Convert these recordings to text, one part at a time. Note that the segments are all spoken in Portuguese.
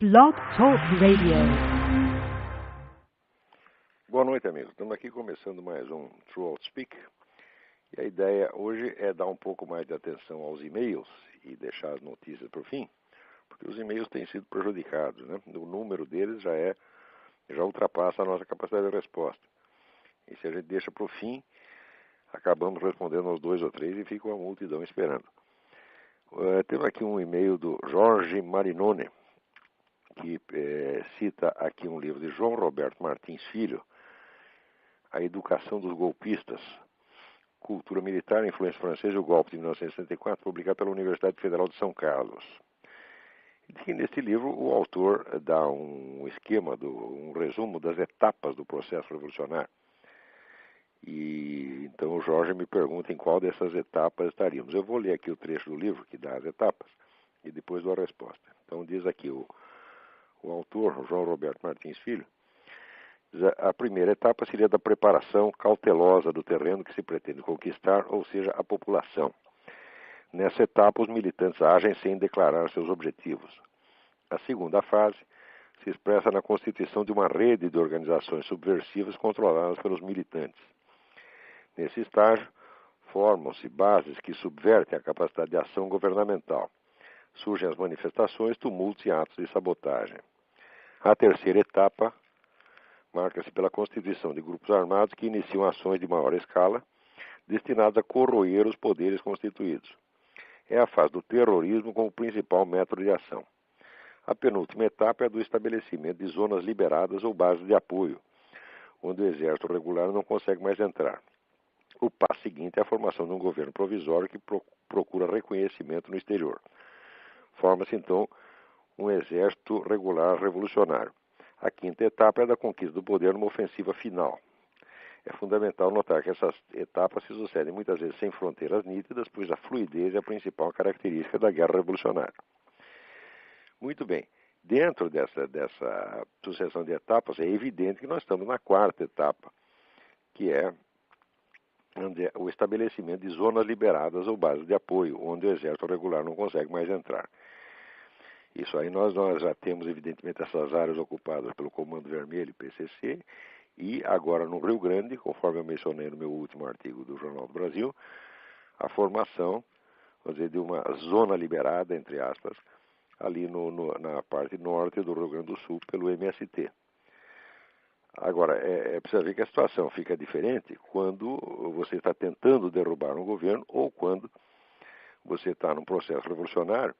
Blog Talk Radio. Boa noite, amigos. Estamos aqui começando mais um True Outspeak. E a ideia hoje é dar um pouco mais de atenção aos e-mails e deixar as notícias para o fim, porque os e-mails têm sido prejudicados, né? O número deles já ultrapassa a nossa capacidade de resposta. E se a gente deixa para o fim, acabamos respondendo aos 2 ou 3 e fica uma multidão esperando. Temos aqui um e-mail do Jorge Marinone, que cita aqui um livro de João Roberto Martins Filho, A Educação dos Golpistas, Cultura Militar, Influência Francesa e o Golpe de 1964, publicado pela Universidade Federal de São Carlos. E neste livro o autor dá um esquema, um resumo das etapas do processo revolucionário. E então o Jorge me pergunta em qual dessas etapas estaríamos. Eu vou ler aqui o trecho do livro que dá as etapas e depois dou a resposta. Então diz aqui o autor, João Roberto Martins Filho, a primeira etapa seria da preparação cautelosa do terreno que se pretende conquistar, ou seja, a população. Nessa etapa, os militantes agem sem declarar seus objetivos. A segunda fase se expressa na constituição de uma rede de organizações subversivas controladas pelos militantes. Nesse estágio, formam-se bases que subvertem a capacidade de ação governamental. Surgem as manifestações, tumultos e atos de sabotagem. A terceira etapa marca-se pela constituição de grupos armados que iniciam ações de maior escala, destinadas a corroer os poderes constituídos. É a fase do terrorismo como principal método de ação. A penúltima etapa é a do estabelecimento de zonas liberadas ou bases de apoio, onde o exército regular não consegue mais entrar. O passo seguinte é a formação de um governo provisório que procura reconhecimento no exterior. Forma-se, então, um exército regular revolucionário. A quinta etapa é a da conquista do poder numa ofensiva final. É fundamental notar que essas etapas se sucedem muitas vezes sem fronteiras nítidas, pois a fluidez é a principal característica da guerra revolucionária. Muito bem. Dentro dessa sucessão de etapas, é evidente que nós estamos na quarta etapa, que é o estabelecimento de zonas liberadas ou bases de apoio, onde o exército regular não consegue mais entrar. Isso aí nós já temos, evidentemente, essas áreas ocupadas pelo Comando Vermelho e PCC, e agora no Rio Grande, conforme eu mencionei no meu último artigo do Jornal do Brasil, a formação, vamos dizer, de uma zona liberada, entre aspas, ali na parte norte do Rio Grande do Sul, pelo MST. Agora, precisa ver que a situação fica diferente quando você está tentando derrubar um governo ou quando você está num processo revolucionário,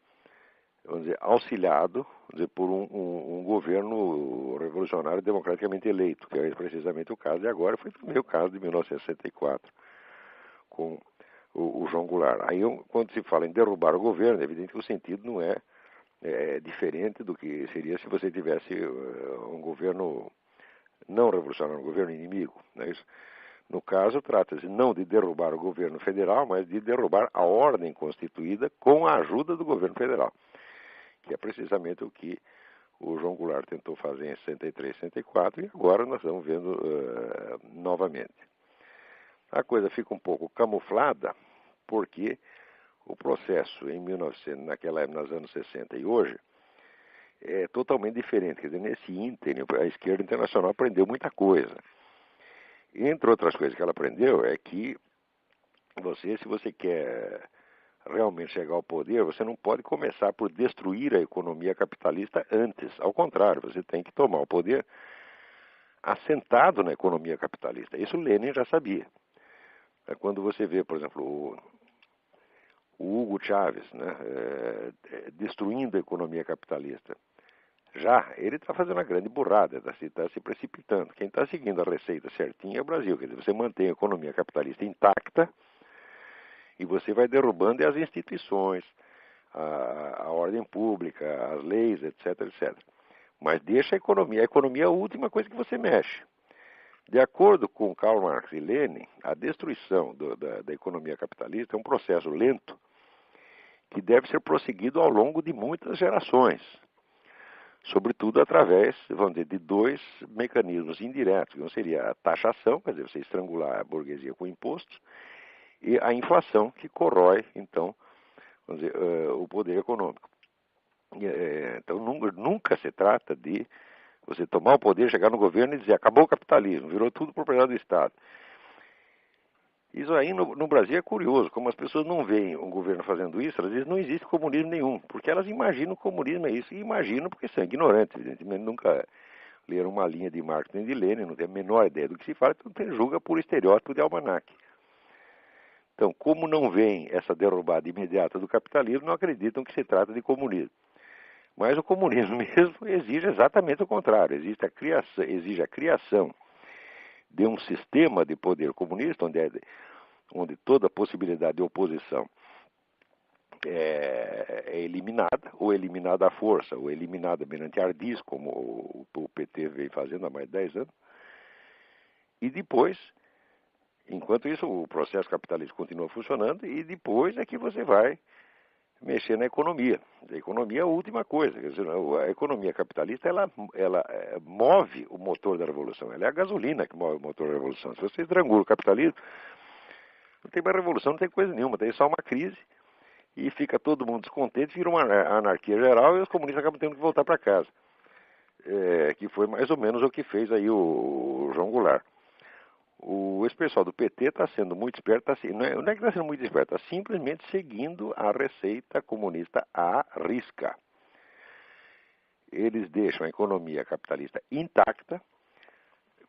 vamos dizer, auxiliado, vamos dizer, por um governo revolucionário democraticamente eleito, que é precisamente o caso de agora, foi também o caso de 1964, com o João Goulart. Aí, quando se fala em derrubar o governo, é evidente que o sentido não é diferente do que seria se você tivesse um governo não revolucionário, um governo inimigo. Não é isso? No caso, trata-se não de derrubar o governo federal, mas de derrubar a ordem constituída com a ajuda do governo federal, que é precisamente o que o João Goulart tentou fazer em 63, 64 e agora nós estamos vendo novamente. A coisa fica um pouco camuflada porque o processo em 1900, naquela época, nos anos 60 e hoje, é totalmente diferente. Quer dizer, nesse ínterim, a esquerda internacional aprendeu muita coisa. Entre outras coisas que ela aprendeu é que se você quer realmente chegar ao poder, você não pode começar por destruir a economia capitalista antes. Ao contrário, você tem que tomar o poder assentado na economia capitalista. Isso Lenin já sabia. Quando você vê, por exemplo, o Hugo Chávez, né, destruindo a economia capitalista, ele está fazendo uma grande burrada, está se precipitando. Quem está seguindo a receita certinha é o Brasil. Quer dizer, você mantém a economia capitalista intacta e você vai derrubando as instituições, a ordem pública, as leis, etc, etc. Mas deixa a economia. A economia é a última coisa que você mexe. De acordo com Karl Marx e Lenin, a destruição da economia capitalista é um processo lento que deve ser prosseguido ao longo de muitas gerações. Sobretudo através, vamos dizer, de 2 mecanismos indiretos. Um seria a taxação, quer dizer, você estrangular a burguesia com impostos, e a inflação, que corrói, então, vamos dizer, o poder econômico. Então nunca se trata de você tomar o poder, chegar no governo e dizer acabou o capitalismo, virou tudo propriedade do Estado. Isso aí no Brasil é curioso, como as pessoas não veem o governo fazendo isso, elas dizem não existe comunismo nenhum, porque elas imaginam o comunismo é isso, e imaginam porque são ignorantes, evidentemente nunca leram uma linha de Marx nem de Lenin, não tem a menor ideia do que se fala, então julga por estereótipo de almanaque. Então, como não veem essa derrubada imediata do capitalismo, não acreditam que se trata de comunismo. Mas o comunismo mesmo exige exatamente o contrário, exige a criação de um sistema de poder comunista, onde toda possibilidade de oposição é eliminada, ou eliminada à força, ou eliminada mediante ardis, como o PT vem fazendo há mais de 10 anos. E depois, enquanto isso, o processo capitalista continua funcionando, e depois é que você vai mexer na economia. A economia é a última coisa. Quer dizer, a economia capitalista, ela move o motor da revolução. Ela é a gasolina que move o motor da revolução. Se você estrangula o capitalismo, não tem mais revolução, não tem coisa nenhuma, tem só uma crise e fica todo mundo descontente, vira uma anarquia geral e os comunistas acabam tendo que voltar para casa. Que foi mais ou menos o que fez aí o João Goulart. Esse pessoal do PT está sendo muito esperto, não é que está sendo muito esperto, está simplesmente seguindo a receita comunista à risca. Eles deixam a economia capitalista intacta,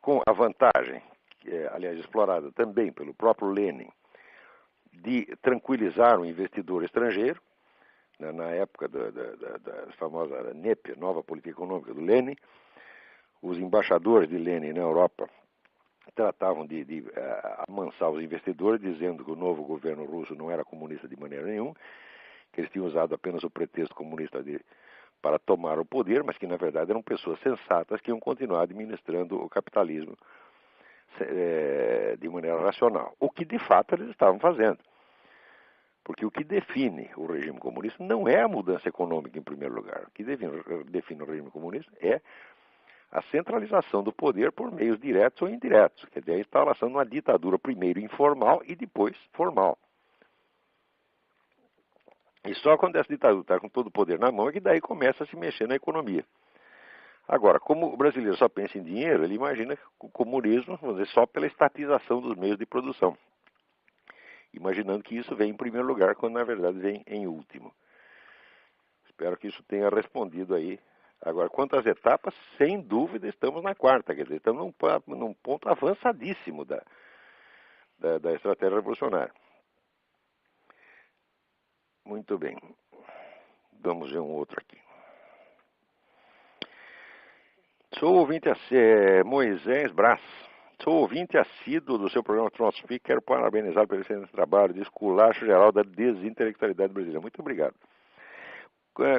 com a vantagem, que é, aliás, explorada também pelo próprio Lenin, de tranquilizar o investidor estrangeiro, né, na época da famosa NEP, Nova Política Econômica do Lenin. Os embaixadores de Lenin na Europa tratavam de amansar os investidores, dizendo que o novo governo russo não era comunista de maneira nenhuma, que eles tinham usado apenas o pretexto comunista para tomar o poder, mas que na verdade eram pessoas sensatas que iam continuar administrando o capitalismo de maneira racional. O que de fato eles estavam fazendo. Porque o que define o regime comunista não é a mudança econômica em primeiro lugar. O que define o regime comunista é a centralização do poder por meios diretos ou indiretos. Quer dizer, a instalação de uma ditadura primeiro informal e depois formal. E só quando essa ditadura está com todo o poder na mão é que daí começa a se mexer na economia. Agora, como o brasileiro só pensa em dinheiro, ele imagina o comunismo, vamos dizer, só pela estatização dos meios de produção. Imaginando que isso vem em primeiro lugar, quando na verdade vem em último. Espero que isso tenha respondido aí. Agora, quanto às etapas, sem dúvida estamos na quarta, quer dizer, estamos num ponto avançadíssimo da estratégia revolucionária. Muito bem. Vamos ver um outro aqui. Sou ouvinte Moisés Brás. Sou ouvinte assíduo do seu programa Transpeak. Quero parabenizar pelo excelente trabalho de esculacho geral da desintelectualidade brasileira. Muito obrigado.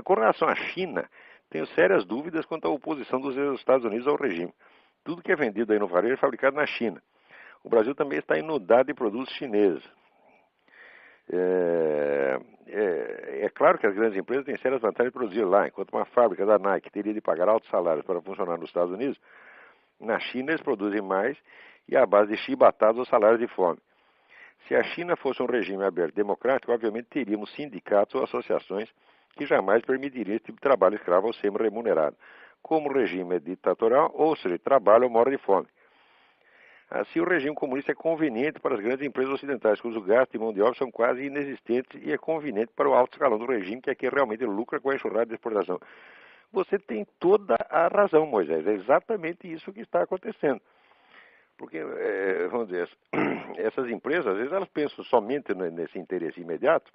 Com relação à China, tenho sérias dúvidas quanto à oposição dos Estados Unidos ao regime. Tudo que é vendido aí no varejo é fabricado na China. O Brasil também está inundado de produtos chineses. É claro que as grandes empresas têm sérias vantagens de produzir lá, enquanto uma fábrica da Nike teria de pagar altos salários para funcionar nos Estados Unidos, na China eles produzem mais e à base de chibatadas ou salários de fome. Se a China fosse um regime aberto e democrático, obviamente teríamos sindicatos ou associações que jamais permitiriam esse tipo de trabalho escravo ou semi-remunerado. Como o regime é ditatorial, ou seja, trabalha ou morre de fome. Assim, o regime comunista é conveniente para as grandes empresas ocidentais, cujo gasto de mão de obra são quase inexistentes, e é conveniente para o alto escalão do regime, que aqui realmente lucra com a enxurrada de exportação. Você tem toda a razão, Moisés. É exatamente isso que está acontecendo. Porque, vamos dizer, essas empresas, às vezes, elas pensam somente nesse interesse imediato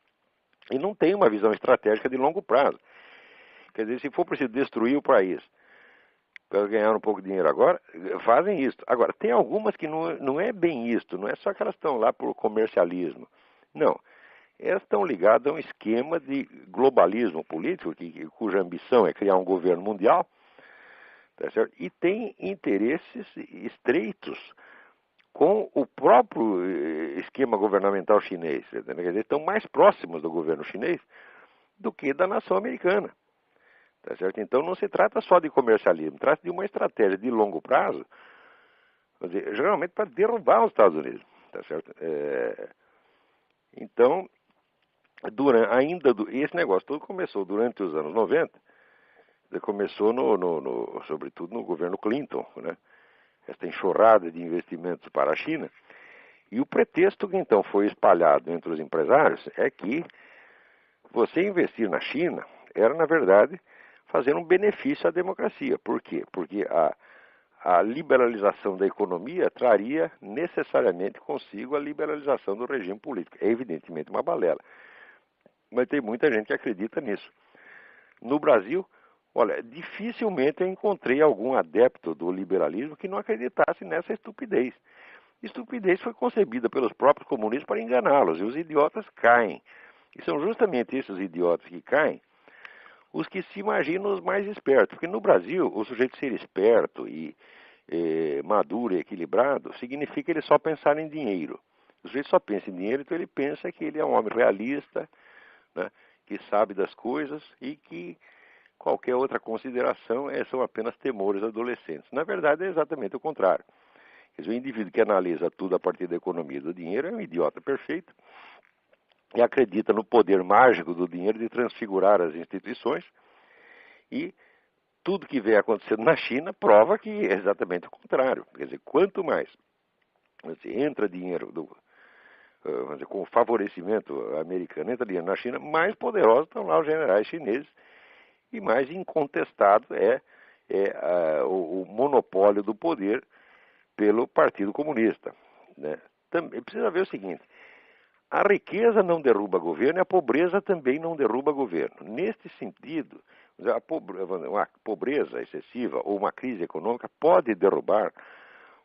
e não têm uma visão estratégica de longo prazo. Quer dizer, se for preciso destruir o país para ganhar um pouco de dinheiro agora, fazem isso. Agora, tem algumas que não é bem isso, não é só que elas estão lá por comercialismo. Não. Elas estão ligadas a um esquema de globalismo político, cuja ambição é criar um governo mundial, tá certo? E tem interesses estreitos com o próprio esquema governamental chinês. Quer dizer, estão mais próximos do governo chinês do que da nação americana. Tá certo? Então não se trata só de comercialismo, trata de uma estratégia de longo prazo, quer dizer, geralmente para derrubar os Estados Unidos. Tá certo? Então, Esse negócio todo começou durante os anos 90, começou sobretudo no governo Clinton, né? Essa enxurrada de investimentos para a China. E o pretexto que então foi espalhado entre os empresários é que você investir na China era, na verdade, fazer um benefício à democracia. Por quê? Porque a liberalização da economia traria necessariamente consigo a liberalização do regime político. É evidentemente uma balela. Mas tem muita gente que acredita nisso. No Brasil, olha, dificilmente eu encontrei algum adepto do liberalismo que não acreditasse nessa estupidez. Estupidez foi concebida pelos próprios comunistas para enganá-los, e os idiotas caem. E são justamente esses idiotas que caem os que se imaginam os mais espertos. Porque no Brasil, o sujeito ser esperto e maduro e equilibrado significa ele só pensar em dinheiro. O sujeito só pensa em dinheiro, então ele pensa que ele é um homem realista, né, que sabe das coisas e que qualquer outra consideração são apenas temores adolescentes. Na verdade, é exatamente o contrário. Quer dizer, o indivíduo que analisa tudo a partir da economia e do dinheiro é um idiota perfeito e acredita no poder mágico do dinheiro de transfigurar as instituições, e tudo que vem acontecendo na China prova que é exatamente o contrário. Quer dizer, quanto mais entra dinheiro com o favorecimento americano, entra dinheiro na China, mais poderosos estão lá os generais chineses e mais incontestado é o monopólio do poder pelo Partido Comunista, né? Também precisa ver o seguinte: a riqueza não derruba governo e a pobreza também não derruba governo. Neste sentido, uma pobreza excessiva ou uma crise econômica pode derrubar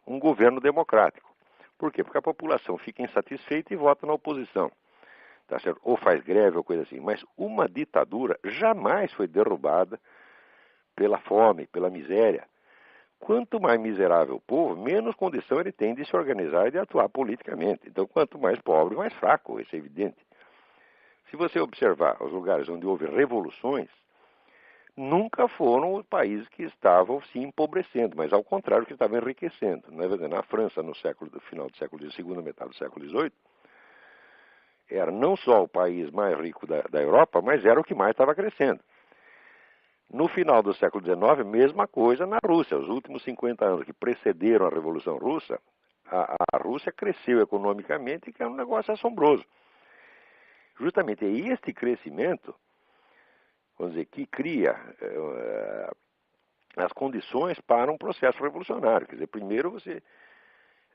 um governo democrático. Por quê? Porque a população fica insatisfeita e vota na oposição. Tá certo? Ou faz greve ou coisa assim. Mas uma ditadura jamais foi derrubada pela fome, pela miséria. Quanto mais miserável o povo, menos condição ele tem de se organizar e de atuar politicamente. Então, quanto mais pobre, mais fraco, isso é evidente. Se você observar os lugares onde houve revoluções, nunca foram os países que estavam se empobrecendo, mas ao contrário, que estavam enriquecendo. Na verdade, na França, no final do século XIX, segunda metade do século XVIII, era não só o país mais rico da Europa, mas era o que mais estava crescendo. No final do século XIX, mesma coisa na Rússia. Os últimos 50 anos que precederam a Revolução Russa, a Rússia cresceu economicamente, que é um negócio assombroso. Justamente é este crescimento, vamos dizer, que cria as condições para um processo revolucionário. Quer dizer, primeiro você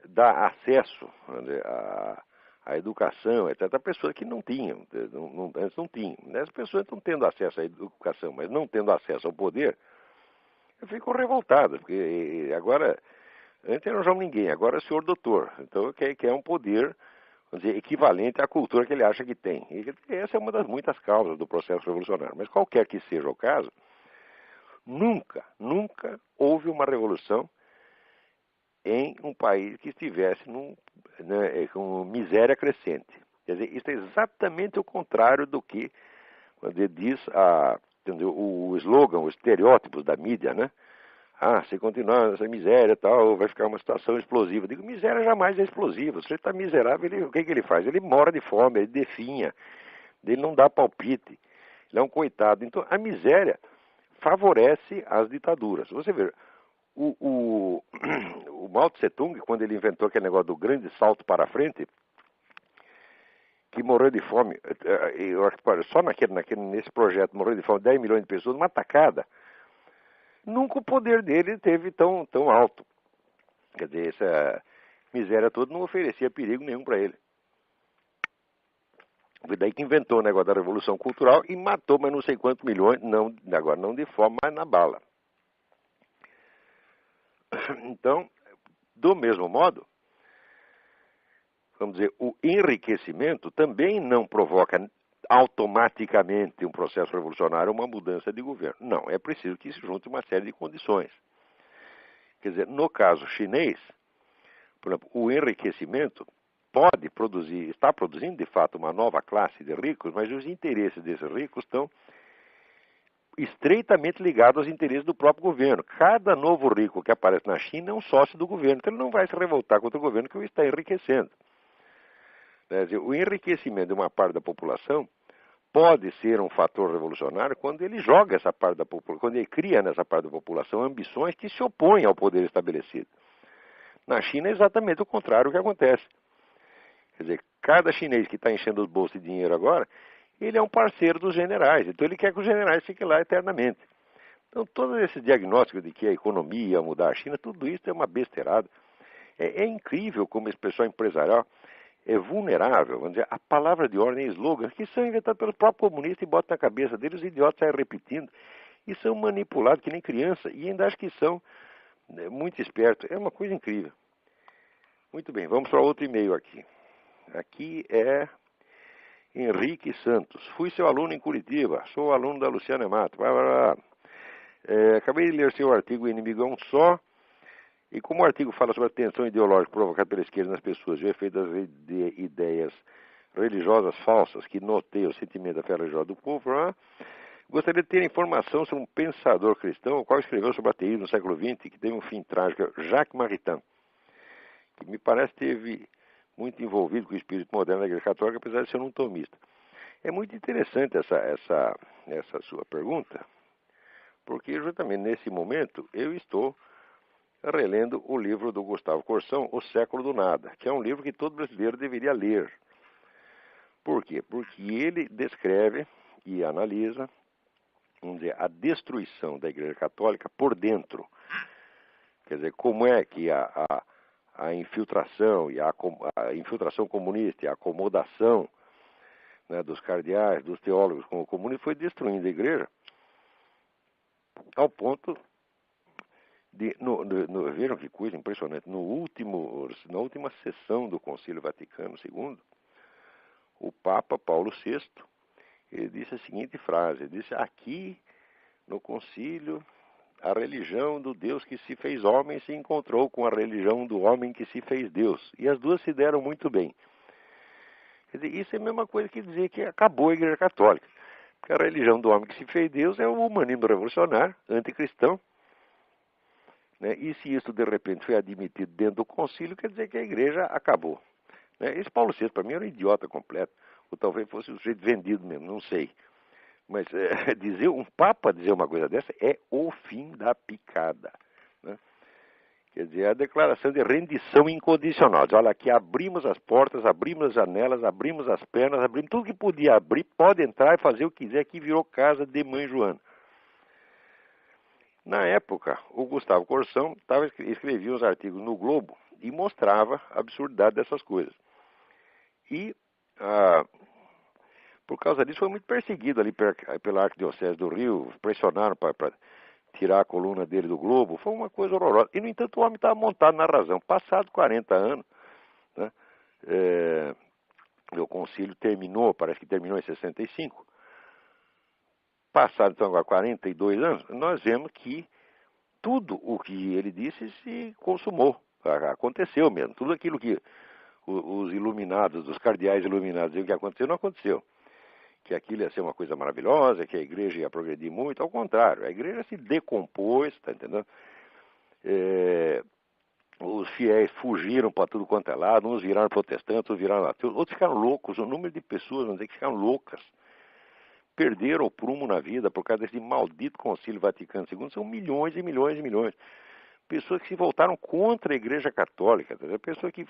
dá acesso, vamos dizer, a educação, etc., a pessoas que não tinham, antes não tinham. As pessoas estão tendo acesso à educação, mas não tendo acesso ao poder, ficam revoltadas, porque agora, antes não eram ninguém, agora é o senhor doutor. Então, quer um poder, vamos dizer, equivalente à cultura que ele acha que tem. E essa é uma das muitas causas do processo revolucionário. Mas qualquer que seja o caso, nunca houve uma revolução em um país que estivesse com miséria crescente. Quer dizer, isso é exatamente o contrário do que diz o slogan, os estereótipos da mídia, né? Se continuar essa miséria e tal, vai ficar uma situação explosiva. Eu digo, miséria jamais é explosiva. Se ele está miserável, o que ele faz? Ele mora de fome, ele definha, ele não dá palpite, ele é um coitado. Então, a miséria favorece as ditaduras. Você vê, o Mao Tse Tung, quando ele inventou aquele negócio do grande salto para a frente, que morreu de fome, eu acho que só nesse projeto morreu de fome 10 milhões de pessoas, numa tacada, nunca o poder dele teve tão alto. Quer dizer, essa miséria toda não oferecia perigo nenhum para ele. Foi daí que inventou o negócio da Revolução Cultural e matou mas não sei quantos milhões, agora não de fome, mas na bala. Então, do mesmo modo, vamos dizer, o enriquecimento também não provoca automaticamente um processo revolucionário, uma mudança de governo. Não, é preciso que se junte uma série de condições. Quer dizer, no caso chinês, por exemplo, o enriquecimento está produzindo de fato uma nova classe de ricos, mas os interesses desses ricos estão estreitamente ligado aos interesses do próprio governo. Cada novo rico que aparece na China é um sócio do governo, então ele não vai se revoltar contra o governo que o está enriquecendo. Quer dizer, o enriquecimento de uma parte da população pode ser um fator revolucionário quando ele joga essa parte da população, quando ele cria nessa parte da população ambições que se opõem ao poder estabelecido. Na China é exatamente o contrário que acontece. Quer dizer, cada chinês que está enchendo os bolsos de dinheiro agora, ele é um parceiro dos generais, então ele quer que os generais fiquem lá eternamente. Então, todo esse diagnóstico de que a economia ia mudar a China, tudo isso é uma besteirada. É incrível como esse pessoal empresarial é vulnerável, vamos dizer, a palavra de ordem e slogans que são inventados pelos próprios comunistas e botam na cabeça deles, os idiotas saem repetindo e são manipulados que nem criança e ainda acham que são muito espertos. É uma coisa incrível. Muito bem, vamos para outro e-mail aqui. Aqui é Henrique Santos. Fui seu aluno em Curitiba, sou aluno da Luciana Mato. Acabei de ler seu artigo Inimigo é um Só, e como o artigo fala sobre a tensão ideológica provocada pela esquerda nas pessoas e o efeito das ideias religiosas falsas que noteiam o sentimento da fé religiosa do povo, gostaria de ter informação sobre um pensador cristão, o qual escreveu sobre o ateísmo no século XX, que teve um fim trágico, Jacques Maritain, que me parece teve muito envolvido com o espírito moderno da Igreja Católica, apesar de ser um tomista. É muito interessante essa sua pergunta, porque justamente nesse momento eu estou relendo o livro do Gustavo Corsão, O Século do Nada, que é um livro que todo brasileiro deveria ler. Por quê? Porque ele descreve e analisa, vamos dizer, a destruição da Igreja Católica por dentro. Quer dizer, como é que a infiltração e a infiltração comunista e a acomodação, né, dos cardeais, dos teólogos com o comunismo foi destruindo a Igreja ao ponto vejam que coisa impressionante, na última sessão do Concílio Vaticano II, o Papa Paulo VI, ele disse a seguinte frase, ele disse, aqui no concílio a religião do Deus que se fez homem se encontrou com a religião do homem que se fez Deus, e as duas se deram muito bem. Quer dizer, isso é a mesma coisa que dizer que acabou a Igreja Católica, porque a religião do homem que se fez Deus é o humanismo revolucionário, anticristão, né? E se isso de repente foi admitido dentro do concílio, quer dizer que a igreja acabou. Né? Esse Paulo VI, para mim, era um idiota completo. Ou talvez fosse um sujeito vendido mesmo, não sei. Mas dizer um papa dizer uma coisa dessa é o fim da picada. Né? Quer dizer, é a declaração de rendição incondicional. Diz, olha, aqui abrimos as portas, abrimos as janelas, abrimos as pernas, abrimos tudo que podia abrir, pode entrar e fazer o que quiser, aqui virou casa de mãe Joana. Na época, o Gustavo Corsão escrevia uns artigos no Globo e mostrava a absurdidade dessas coisas. E, por causa disso, foi muito perseguido ali pela Arquidiocese do Rio, pressionaram para tirar a coluna dele do Globo, foi uma coisa horrorosa. E, no entanto, o homem estava montado na razão. Passado 40 anos, né, o concílio terminou, parece que terminou em 65, passado então agora 42 anos, nós vemos que tudo o que ele disse se consumou, aconteceu mesmo. Tudo aquilo que os iluminados, os cardeais iluminados diziam que aconteceu, não aconteceu. Que aquilo ia ser uma coisa maravilhosa, que a igreja ia progredir muito, ao contrário, a igreja se decompôs, está entendendo? Os fiéis fugiram para tudo quanto é lado, uns viraram protestantes, outros viraram ateus, outros ficaram loucos, o número de pessoas, vamos dizer, que ficaram loucas. Perderam o prumo na vida por causa desse maldito Concílio Vaticano II. São milhões e milhões e milhões. Pessoas que se voltaram contra a Igreja Católica. Pessoas que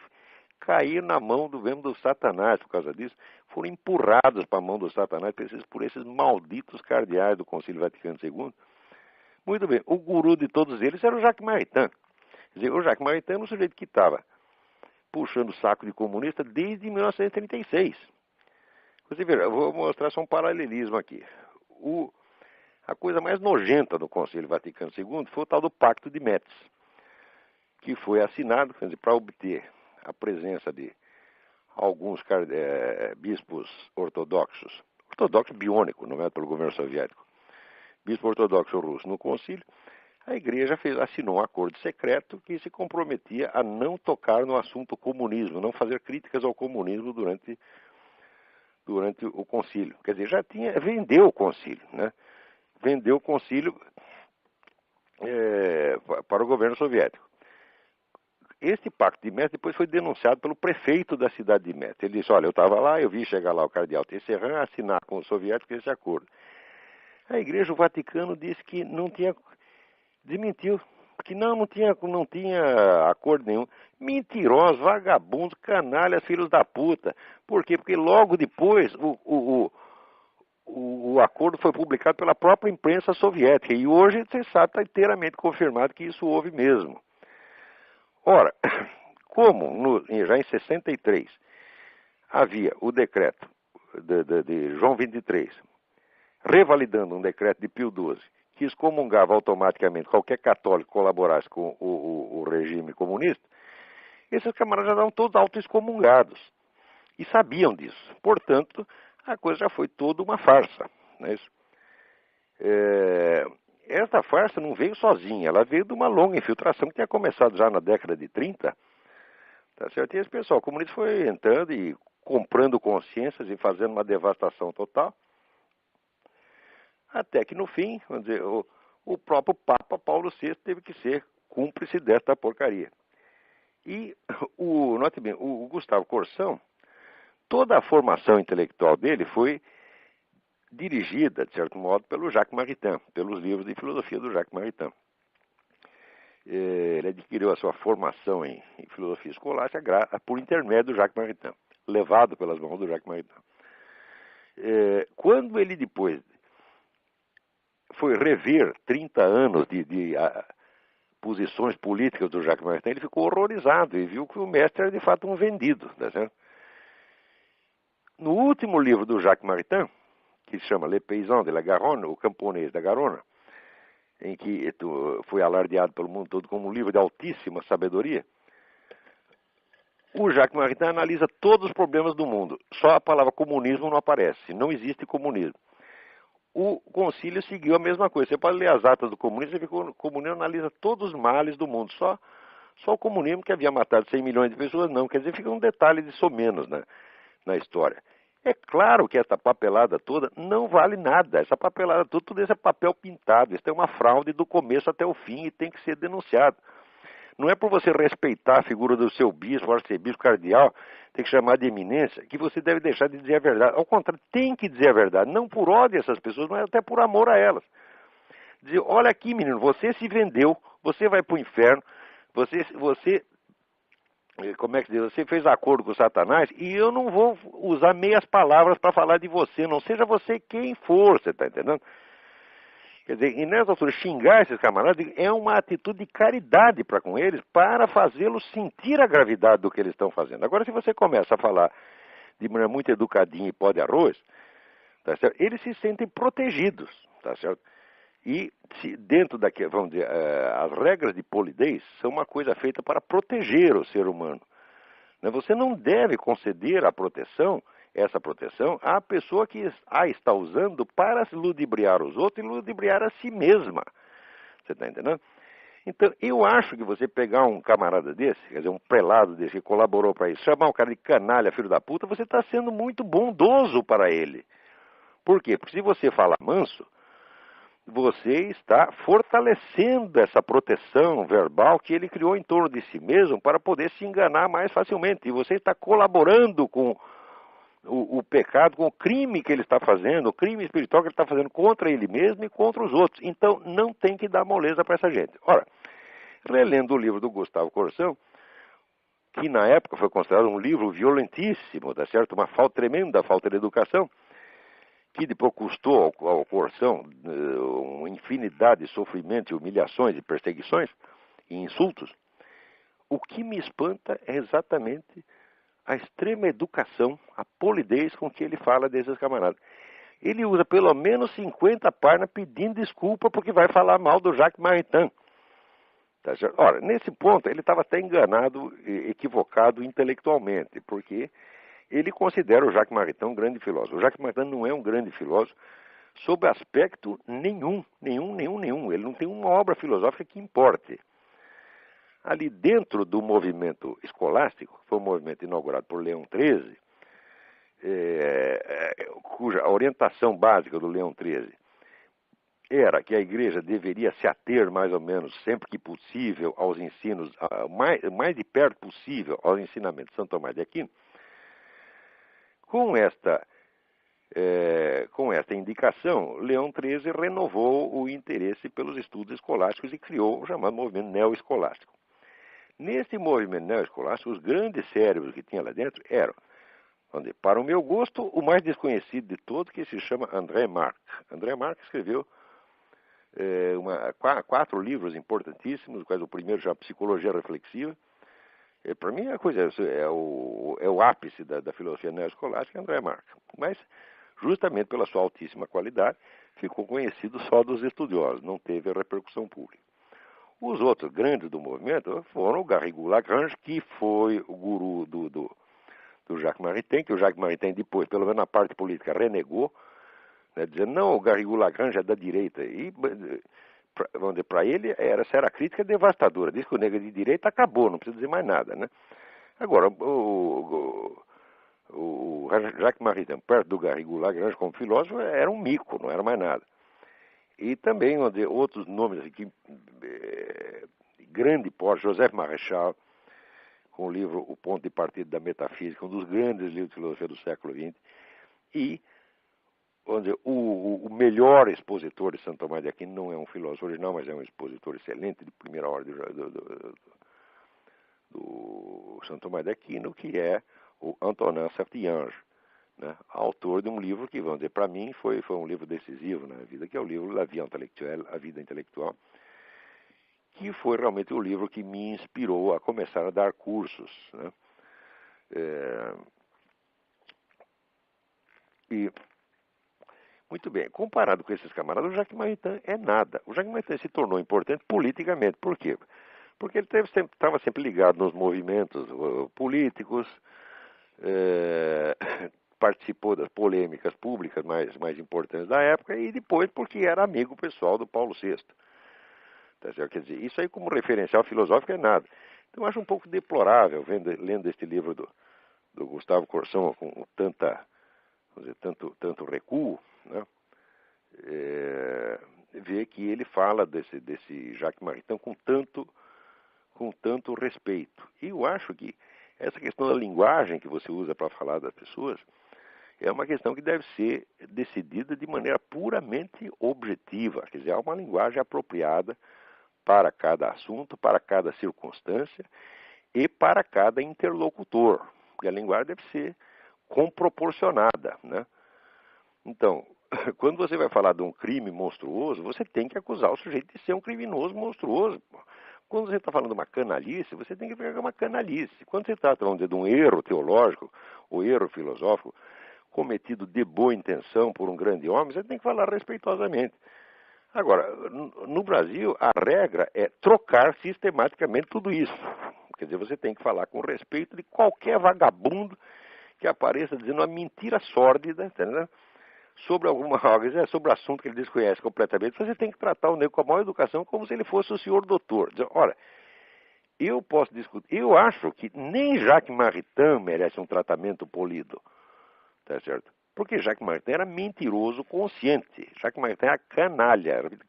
caíram na mão do Satanás por causa disso. Foram empurradas para a mão do Satanás por esses malditos cardeais do Concílio Vaticano II. Muito bem. O guru de todos eles era o Jacques Maritain. Quer dizer, o Jacques Maritain era um sujeito que estava puxando o saco de comunista desde 1936. Você vê, eu vou mostrar só um paralelismo aqui. A coisa mais nojenta do Concílio Vaticano II foi o tal do Pacto de Metz, que foi assinado para obter a presença de alguns bispos ortodoxos biônicos, nomeado pelo governo soviético, bispo ortodoxo russo no concílio. A igreja assinou um acordo secreto que se comprometia a não tocar no assunto comunismo, não fazer críticas ao comunismo durante o concílio. Quer dizer, vendeu o concílio, né? Vendeu o concílio para o governo soviético. Este pacto de Metz depois foi denunciado pelo prefeito da cidade de Metz. Ele disse, olha, eu estava lá, eu vi chegar lá o cardeal Tisserand assinar com os soviéticos esse acordo. A Igreja, o Vaticano, disse que não tinha, desmentiu, que não tinha acordo nenhum. Mentirosos, vagabundos, canalhas, filhos da puta. Por quê? Porque logo depois o acordo foi publicado pela própria imprensa soviética. E hoje, você sabe, está inteiramente confirmado que isso houve mesmo. Ora, como já em 63 havia o decreto de João 23, revalidando um decreto de Pio XII, que excomungava automaticamente qualquer católico que colaborasse com o regime comunista, esses camaradas já estavam todos auto-excomungados e sabiam disso. Portanto, a coisa já foi toda uma farsa. Não é isso? Esta farsa não veio sozinha, ela veio de uma longa infiltração que tinha começado já na década de 30. Tá certo? E esse pessoal comunista foi entrando e comprando consciências e fazendo uma devastação total. Até que no fim, vamos dizer, o próprio Papa Paulo VI teve que ser cúmplice desta porcaria. E note bem, o Gustavo Corsão, toda a formação intelectual dele foi dirigida, de certo modo, pelo Jacques Maritain, pelos livros de filosofia do Jacques Maritain. Ele adquiriu a sua formação em filosofia escolástica por intermédio do Jacques Maritain, levado pelas mãos do Jacques Maritain. Quando ele depois foi rever 30 anos de posições políticas do Jacques Maritain, ele ficou horrorizado e viu que o mestre era de fato um vendido. Tá certo? No último livro do Jacques Maritain, que se chama Les Paysans de la Garonne, o camponês da Garona, em que foi alardeado pelo mundo todo como um livro de altíssima sabedoria, o Jacques Maritain analisa todos os problemas do mundo. Só a palavra comunismo não aparece, não existe comunismo. O concílio seguiu a mesma coisa. Você pode ler as atas do comunismo, você vê que o comunismo analisa todos os males do mundo. Só o comunismo, que havia matado 100 milhões de pessoas, não. Quer dizer, fica um detalhe de somenos na história. É claro que essa papelada toda não vale nada. Essa papelada toda, tudo isso é papel pintado. Isso é uma fraude do começo até o fim e tem que ser denunciado. Não é por você respeitar a figura do seu bispo, arcebispo, cardeal, tem que chamar de eminência, que você deve deixar de dizer a verdade. Ao contrário, tem que dizer a verdade. Não por ódio a essas pessoas, mas até por amor a elas. Dizer, olha aqui, menino, você se vendeu, você vai para o inferno, você como é que diz? Você fez acordo com Satanás e eu não vou usar meias palavras para falar de você, não seja você quem for, você está entendendo? Quer dizer, e nessa altura, xingar esses camaradas é uma atitude de caridade para com eles, para fazê-los sentir a gravidade do que eles estão fazendo. Agora, se você começa a falar de maneira muito educadinha e pó de arroz, tá certo? Eles se sentem protegidos, tá certo? E dentro vamos dizer, as regras de polidez são uma coisa feita para proteger o ser humano. Você não deve conceder essa proteção à pessoa que a está usando para ludibriar os outros e ludibriar a si mesma. Você está entendendo? Então, eu acho que você pegar um camarada desse, quer dizer, um prelado desse que colaborou para isso, chamar o cara de canalha, filho da puta, você está sendo muito bondoso para ele. Por quê? Porque se você falar manso, você está fortalecendo essa proteção verbal que ele criou em torno de si mesmo para poder se enganar mais facilmente. E você está colaborando com o pecado, com o crime que ele está fazendo, o crime espiritual que ele está fazendo contra ele mesmo e contra os outros. Então, não tem que dar moleza para essa gente. Ora, relendo o livro do Gustavo Corsão, que na época foi considerado um livro violentíssimo, tá certo? Uma tremenda falta de educação, que depois custou ao Corsão uma infinidade de sofrimentos, humilhações e perseguições e insultos. O que me espanta é exatamente a extrema educação, a polidez com que ele fala desses camaradas. Ele usa pelo menos 50 páginas pedindo desculpa porque vai falar mal do Jacques Maritain. Tá certo? Ora, nesse ponto ele estava até enganado, equivocado intelectualmente, porque ele considera o Jacques Maritain um grande filósofo. O Jacques Maritain não é um grande filósofo sob aspecto nenhum. Ele não tem uma obra filosófica que importe. Ali dentro do movimento escolástico, que foi um movimento inaugurado por Leão XIII, cuja orientação básica do Leão XIII era que a igreja deveria se ater mais ou menos sempre que possível aos ensinos, mais de perto possível aos ensinamentos de Santo Tomás de Aquino. Com esta indicação, Leão XIII renovou o interesse pelos estudos escolásticos e criou o chamado movimento neoescolástico. Nesse movimento neoescolástico, os grandes cérebros que tinha lá dentro eram, para o meu gosto, o mais desconhecido de todos, que se chama André Marx. André Marx escreveu 4 livros importantíssimos, quais o primeiro já Psicologia Reflexiva. Para mim, é o ápice da filosofia neoescolástica, André Marx. Mas, justamente pela sua altíssima qualidade, ficou conhecido só dos estudiosos, não teve repercussão pública. Os outros grandes do movimento foram o Garrigou Lagrange, que foi o guru do Jacques Maritain, que o Jacques Maritain depois, pelo menos na parte política, renegou, né, dizendo, não, o Garrigou Lagrange é da direita. E, vamos dizer, para ele, essa era a crítica devastadora. Diz que o negro de direita acabou, não precisa dizer mais nada, né? Agora, o Jacques Maritain, perto do Garrigou Lagrange como filósofo, era um mico, não era mais nada. E também outros nomes aqui, grande porte, Joseph Marechal, com o livro O Ponto de Partida da Metafísica, um dos grandes livros de filosofia do século XX, e vamos dizer, o melhor expositor de Santo Tomás de Aquino não é um filósofo original, mas é um expositor excelente de primeira ordem do Santo Tomás de Aquino, que é o Antonin Saint-Ange, né, autor de um livro que, vamos dizer, para mim foi um livro decisivo na vida, que é o livro La Vie Intellectuelle, A Vida Intelectual, que foi realmente o livro que me inspirou a começar a dar cursos, né? E, muito bem, comparado com esses camaradas, o Jacques Maritain é nada. O Jacques Maritain se tornou importante politicamente. Por quê? Porque ele estava sempre ligado nos movimentos políticos, participou das polêmicas públicas mais importantes da época, e depois porque era amigo pessoal do Paulo VI. Tá certo? Quer dizer, isso aí como referencial filosófico é nada. Então eu acho um pouco deplorável, lendo este livro do Gustavo Corsão com tanto recuo, né? Ver que ele fala desse Jacques Maritain com tanto respeito. E eu acho que essa questão da linguagem que você usa para falar das pessoas é uma questão que deve ser decidida de maneira puramente objetiva. Quer dizer, há uma linguagem apropriada para cada assunto, para cada circunstância e para cada interlocutor. Porque a linguagem deve ser comproporcionada, né? Então, quando você vai falar de um crime monstruoso, você tem que acusar o sujeito de ser um criminoso monstruoso. Quando você está falando de uma canalice, você tem que pegar uma canalice. Quando você está falando de um erro teológico ou erro filosófico cometido de boa intenção por um grande homem, você tem que falar respeitosamente. Agora, no Brasil, a regra é trocar sistematicamente tudo isso. Quer dizer, você tem que falar com respeito de qualquer vagabundo que apareça dizendo uma mentira sórdida, entendeu? Sobre sobre o assunto que ele desconhece completamente. Você tem que tratar o negro com a maior educação como se ele fosse o senhor doutor. Dizer, olha, eu posso discutir, eu acho que nem Jacques Maritain merece um tratamento polido, tá certo? Porque Jacques Maritain era mentiroso consciente. Jacques Maritain era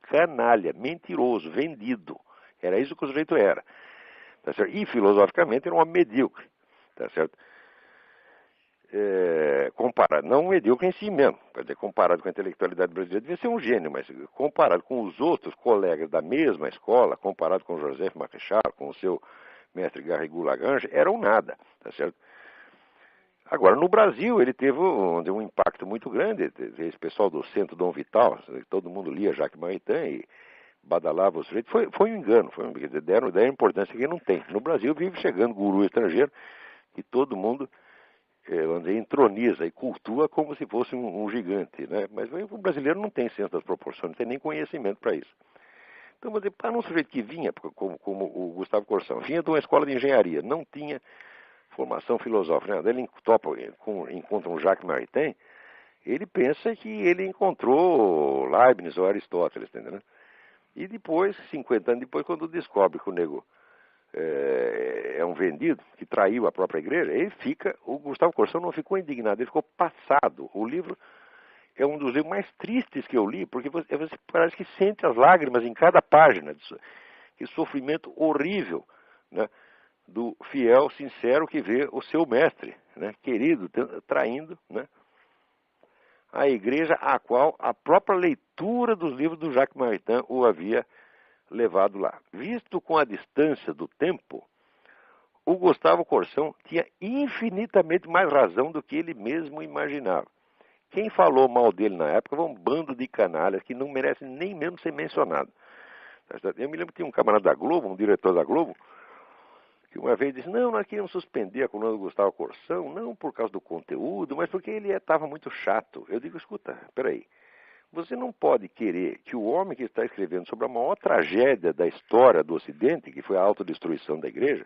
canalha, mentiroso, vendido. Era isso que o sujeito era. Tá certo? E filosoficamente era um homem medíocre. Tá certo? Comparado, não medíocre em si mesmo. Quer dizer, comparado com a intelectualidade brasileira, devia ser um gênio, mas comparado com os outros colegas da mesma escola, comparado com Joseph Marechal, com o seu mestre Garrigou Lagrange, era um nada. Tá certo? Agora, no Brasil, ele teve um impacto muito grande. Esse pessoal do Centro Dom Vital, todo mundo lia Jacques Maritain e badalava o sujeito. Foi um engano, deram a importância que não tem. No Brasil, vive chegando guru estrangeiro que todo mundo entroniza e cultua como se fosse um gigante, né? Mas o brasileiro não tem senso das proporções, não tem nem conhecimento para isso. Então, para um sujeito que vinha, como o Gustavo Corsão, vinha de uma escola de engenharia, não tinha formação filosófica, né? Ele encontra um Jacques Maritain, ele pensa que ele encontrou Leibniz ou Aristóteles, entendeu? E depois, 50 anos depois, quando descobre que o nego é um vendido, que traiu a própria igreja, o Gustavo Corsão não ficou indignado, ele ficou passado. O livro é um dos livros mais tristes que eu li, porque você parece que sente as lágrimas em cada página. Que sofrimento horrível, né, do fiel, sincero que vê o seu mestre, né, querido, traindo, né, a igreja a qual a própria leitura dos livros do Jacques Maritain o havia levado lá. Visto com a distância do tempo, o Gustavo Corsão tinha infinitamente mais razão do que ele mesmo imaginava. Quem falou mal dele na época foi um bando de canalhas que não merece nem mesmo ser mencionado. Eu me lembro que tinha um camarada da Globo, um diretor da Globo, que uma vez disse, não, nós queríamos suspender a coluna do Gustavo Corsão, não por causa do conteúdo, mas porque ele estava muito chato. Eu digo, escuta, peraí, você não pode querer que o homem que está escrevendo sobre a maior tragédia da história do Ocidente, que foi a autodestruição da igreja,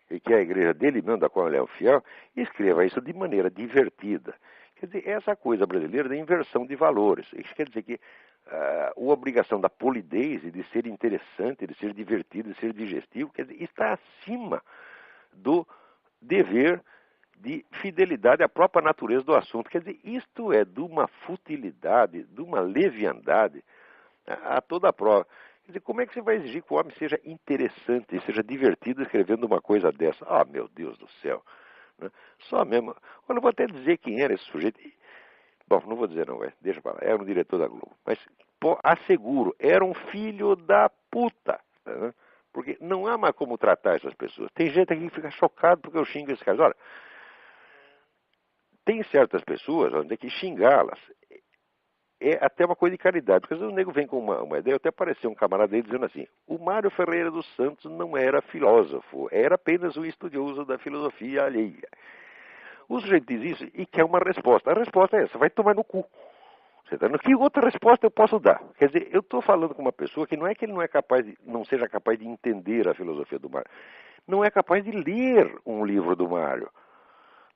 e que é a igreja dele mesmo, da qual ele é o fiel, escreva isso de maneira divertida. Quer dizer, essa coisa brasileira da inversão de valores. Isso quer dizer que a obrigação da polidez e de ser interessante, de ser divertido, de ser digestivo, quer dizer, está acima do dever de fidelidade à própria natureza do assunto. Quer dizer, isto é de uma futilidade, de uma leviandade a toda a prova. Quer dizer, como é que você vai exigir que o homem seja interessante, seja divertido escrevendo uma coisa dessa? Ah, meu Deus do céu. Né? Só mesmo. Olha, eu vou até dizer quem era esse sujeito. Bom, não vou dizer não, deixa pra lá. Era um diretor da Globo. Mas, pô, asseguro, era um filho da puta. Né? Porque não há mais como tratar essas pessoas. Tem gente aqui que fica chocado porque eu xingo esses caras. Olha, tem certas pessoas onde é que xingá-las é até uma coisa de caridade. Porque às vezes o nego vem com uma ideia, até apareceu um camarada aí dizendo assim, o Mário Ferreira dos Santos não era filósofo, era apenas um estudioso da filosofia alheia. O sujeito diz isso e quer uma resposta. A resposta é essa, vai tomar no cu. Que outra resposta eu posso dar? Quer dizer, eu estou falando com uma pessoa que não é que ele não seja capaz de entender a filosofia do Mário. Não é capaz de ler um livro do Mário.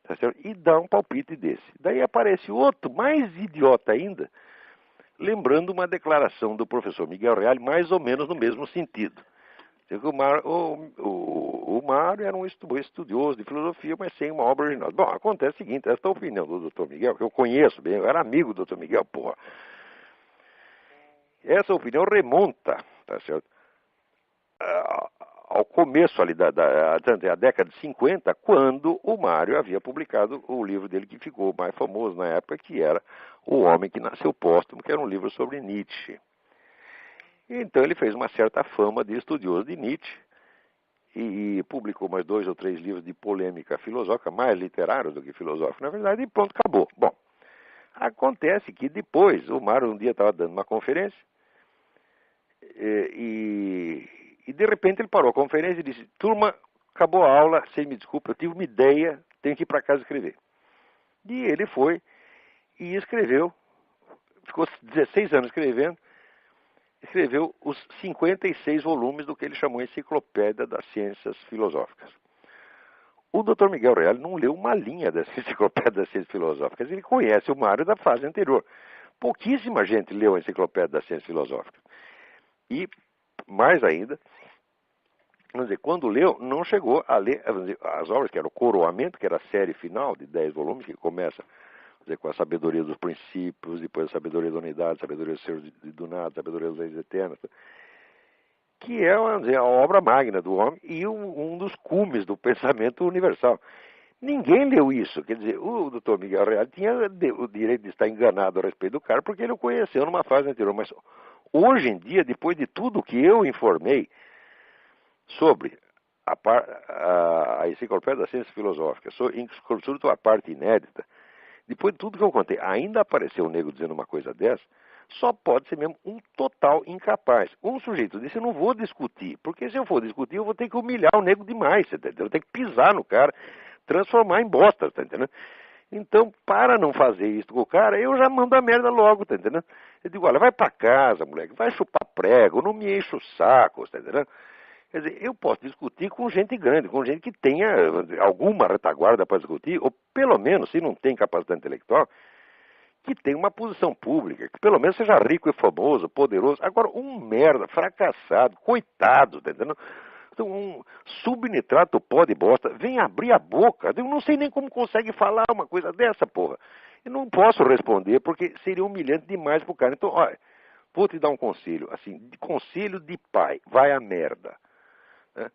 Tá certo? E dá um palpite desse. Daí aparece outro, mais idiota ainda, lembrando uma declaração do professor Miguel Reale, mais ou menos no mesmo sentido. O Mário era um estudioso de filosofia, mas sem uma obra original. Bom, acontece o seguinte, essa opinião do Dr. Miguel, que eu conheço bem, eu era amigo do Dr. Miguel, porra. Essa opinião remonta, tá certo, ao começo ali da década de 50, quando o Mário havia publicado o livro dele que ficou mais famoso na época, que era O Homem que Nasceu Póstumo, que era um livro sobre Nietzsche. Então ele fez uma certa fama de estudioso de Nietzsche e publicou mais 2 ou 3 livros de polêmica filosófica, mais literários do que filosóficos, na verdade, e pronto, acabou. Bom, acontece que depois o Mário um dia estava dando uma conferência e de repente ele parou a conferência e disse, turma, acabou a aula, você me desculpa, eu tive uma ideia, tenho que ir para casa escrever. E ele foi e escreveu, ficou 16 anos escrevendo, escreveu os 56 volumes do que ele chamou Enciclopédia das Ciências Filosóficas. O Dr. Miguel Reale não leu uma linha dessa Enciclopédia das Ciências Filosóficas. Ele conhece o Mário da fase anterior. Pouquíssima gente leu a Enciclopédia das Ciências Filosóficas. E, mais ainda, vamos dizer, quando leu, não chegou a ler as obras, que era o Coroamento, que era a série final de 10 volumes, que começa dizer, com a sabedoria dos princípios, depois a sabedoria da unidade, a sabedoria do ser do nada, a sabedoria das leis eternas, que é dizer, a obra magna do homem e um dos cumes do pensamento universal. Ninguém leu isso, quer dizer, o Dr. Miguel Reale tinha o direito de estar enganado a respeito do cara, porque ele o conheceu numa fase anterior, mas hoje em dia, depois de tudo que eu informei sobre a Enciclopédia das Ciências Filosóficas, sobretudo a parte inédita, depois de tudo que eu contei, ainda apareceu um nego dizendo uma coisa dessa, só pode ser mesmo um total incapaz. Um sujeito disse, eu não vou discutir, porque se eu for discutir, eu vou ter que humilhar o nego demais, tá entendeu? Eu tenho que pisar no cara, transformar em bosta, tá entendendo? Então, para não fazer isso com o cara, eu já mando a merda logo, tá entendendo? Eu digo, olha, vai pra casa, moleque, vai chupar prego, não me enche o saco, tá entendendo? Quer dizer, eu posso discutir com gente grande, com gente que tenha alguma retaguarda para discutir, ou pelo menos, se não tem capacidade intelectual, que tenha uma posição pública, que pelo menos seja rico e famoso, poderoso. Agora, um merda, fracassado, coitado, tá entendendo? Então, um subnitrato pó de bosta vem abrir a boca. Eu não sei nem como consegue falar uma coisa dessa, porra. Eu não posso responder porque seria humilhante demais pro cara. Então, olha, vou te dar um conselho, assim, conselho de pai, vai a merda. Né?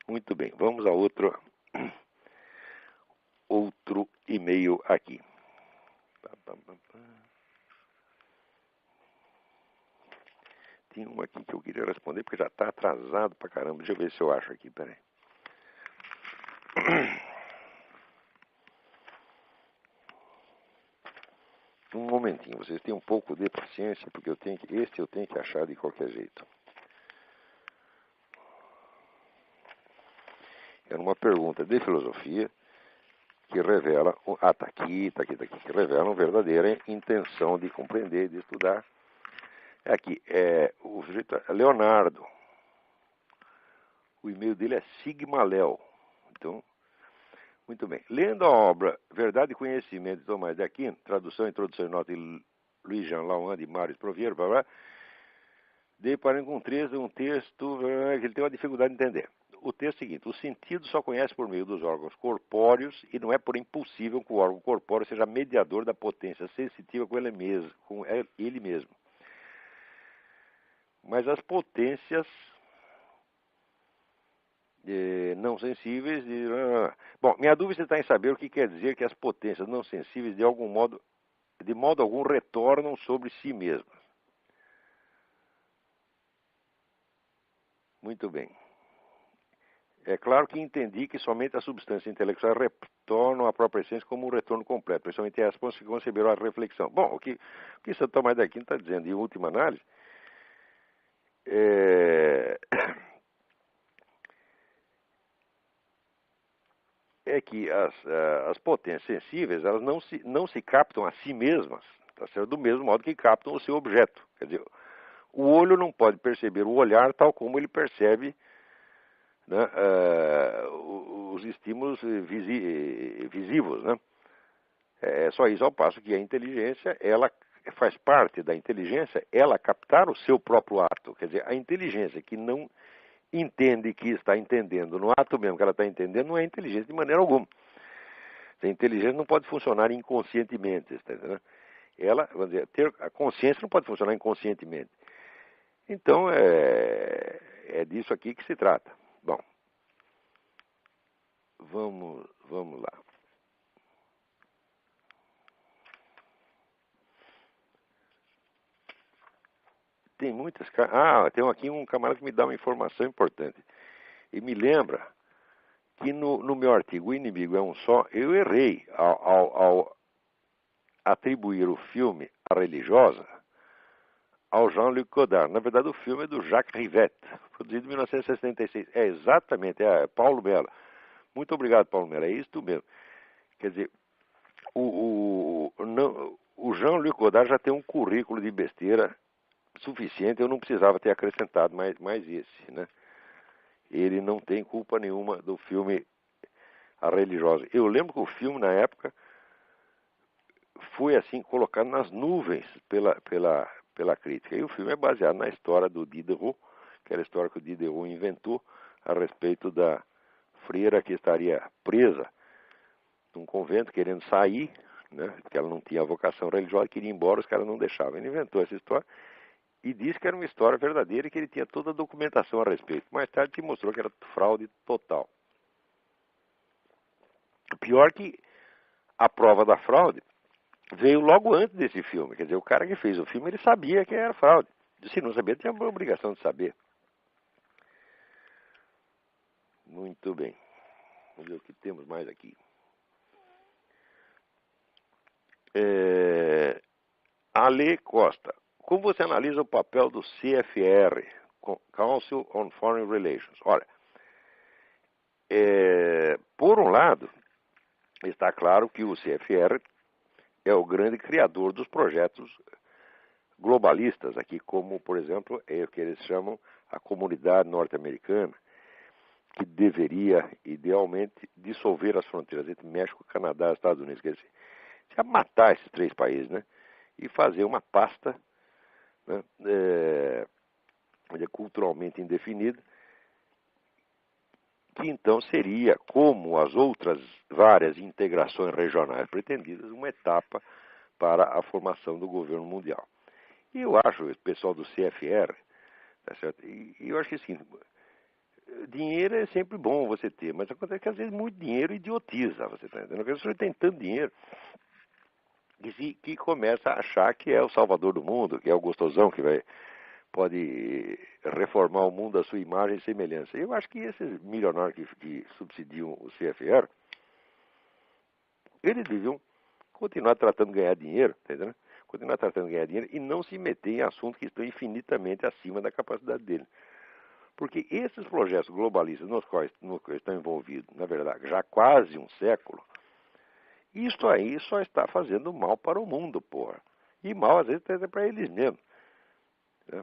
Muito bem, vamos a outro e-mail aqui. Tem um aqui que eu queria responder porque já está atrasado pra caramba. Deixa eu ver se eu acho aqui, peraí. Um momentinho, vocês têm um pouco de paciência, porque eu tenho que achar de qualquer jeito. Era uma pergunta de filosofia que revela, tá aqui, que revela uma verdadeira intenção de compreender, de estudar. Aqui, o sujeito é Leonardo. O e-mail dele é Sigmaléu. Então, muito bem. Lendo a obra Verdade e Conhecimento de Tomás de Aquino, tradução, introdução e nota de Luiz Jean Lauan, de Mário Proviero, deparando com um texto que ele tem uma dificuldade de entender. O texto é o seguinte: o sentido só conhece por meio dos órgãos corpóreos e não é por impossível que o órgão corpóreo seja mediador da potência sensitiva com ele mesmo. Mas as potências não sensíveis... Bom, minha dúvida está em saber o que quer dizer que as potências não sensíveis de modo algum retornam sobre si mesmas. Muito bem. É claro que entendi que somente as substâncias intelectuais retornam à própria essência como um retorno completo, principalmente as que conceberam a reflexão. Bom, o que Santo Tomás de Aquino está dizendo, em última análise, é que as potências sensíveis, elas não se captam a si mesmas, tá certo? Do mesmo modo que captam o seu objeto. Quer dizer, o olho não pode perceber o olhar tal como ele percebe, né, os estímulos visivos, né? É só isso, ao passo que a inteligência, ela faz parte da inteligência, ela captar o seu próprio ato. Quer dizer, a inteligência que não entende que está entendendo no ato mesmo que ela está entendendo, não é inteligência de maneira alguma. A inteligência não pode funcionar inconscientemente, está entendendo? Ela, vamos dizer, a consciência não pode funcionar inconscientemente. Então, é disso aqui que se trata. Bom, vamos lá. Tem muitas... tem aqui um camarada que me dá uma informação importante. E me lembra que no meu artigo O Inimigo é um Só, eu errei ao atribuir o filme A Religiosa ao Jean-Luc Godard. Na verdade, o filme é do Jacques Rivette, produzido em 1966. É exatamente, Paulo Mello. Muito obrigado, Paulo Mello. É isso mesmo. Quer dizer, o Jean-Luc Godard já tem um currículo de besteira suficiente, eu não precisava ter acrescentado mais esse, né? Ele não tem culpa nenhuma do filme A Religiosa. Eu lembro que o filme, na época, foi assim colocado nas nuvens pela crítica. E o filme é baseado na história do Diderot, que era a história que o Diderot inventou a respeito da freira que estaria presa num convento querendo sair, né, porque ela não tinha vocação religiosa, queria ir embora, os caras não deixavam. Ele inventou essa história e disse que era uma história verdadeira e que ele tinha toda a documentação a respeito. Mais tarde se mostrou que era fraude total. Pior que a prova da fraude veio logo antes desse filme. Quer dizer, o cara que fez o filme, ele sabia que era fraude. Se não sabia, tinha a obrigação de saber. Muito bem. Vamos ver o que temos mais aqui. Ale Costa. Como você analisa o papel do CFR, Council on Foreign Relations? Olha, por um lado, está claro que o CFR é o grande criador dos projetos globalistas aqui, como, por exemplo, é o que eles chamam a comunidade norte-americana, que deveria, idealmente, dissolver as fronteiras entre México, Canadá e Estados Unidos. Quer dizer, já matar esses três países, né? E fazer uma pasta, né, culturalmente indefinida, que então seria, como as outras várias integrações regionais pretendidas, uma etapa para a formação do governo mundial. E eu acho, o pessoal do CFR, tá certo? E eu acho que assim, dinheiro é sempre bom você ter, mas acontece que às vezes muito dinheiro idiotiza, você está entendendo? Porque o senhor tem tanto dinheiro que começa a achar que é o salvador do mundo, que é o gostosão que pode reformar o mundo à sua imagem e semelhança. Eu acho que esses milionários que subsidiam o CFR, eles deviam continuar tratando de ganhar dinheiro, tá entendendo? Continuar tratando de ganhar dinheiro e não se meter em assuntos que estão infinitamente acima da capacidade dele. Porque esses projetos globalistas nos quais estão envolvidos, na verdade, já há quase um século, isto aí só está fazendo mal para o mundo, porra. E mal, às vezes, até para eles mesmos. Né?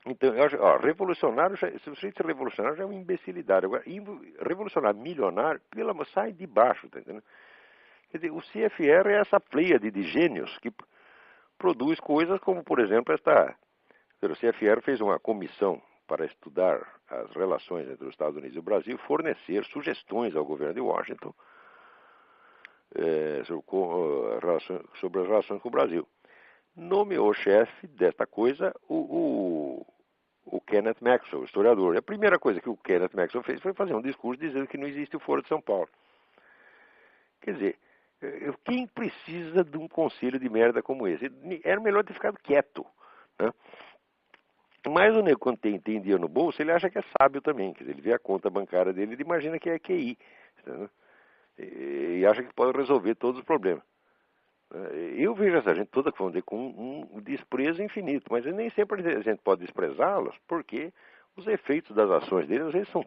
Então, eu acho, ó, revolucionário, se você diz revolucionário, já é uma imbecilidade. Agora, revolucionário milionário, pelo amor, sai de baixo, tá entendendo? Quer dizer, o CFR é essa pleiade de gênios que produz coisas como, por exemplo, o CFR fez uma comissão para estudar as relações entre os Estados Unidos e o Brasil, fornecer sugestões ao governo de Washington sobre as relações com o Brasil. Nomeou chefe desta coisa o Kenneth Maxwell, historiador. E a primeira coisa que o Kenneth Maxwell fez foi fazer um discurso dizendo que não existe o Foro de São Paulo. Quer dizer, quem precisa de um conselho de merda como esse? Era melhor ter ficado quieto. Né? Mas o nego, quando tem dinheiro no bolso, ele acha que é sábio também. Quer dizer, ele vê a conta bancária dele, ele imagina que é QI. Né? E acha que pode resolver todos os problemas. Eu vejo essa gente toda com um desprezo infinito, mas nem sempre a gente pode desprezá-los, porque os efeitos das ações deles às vezes são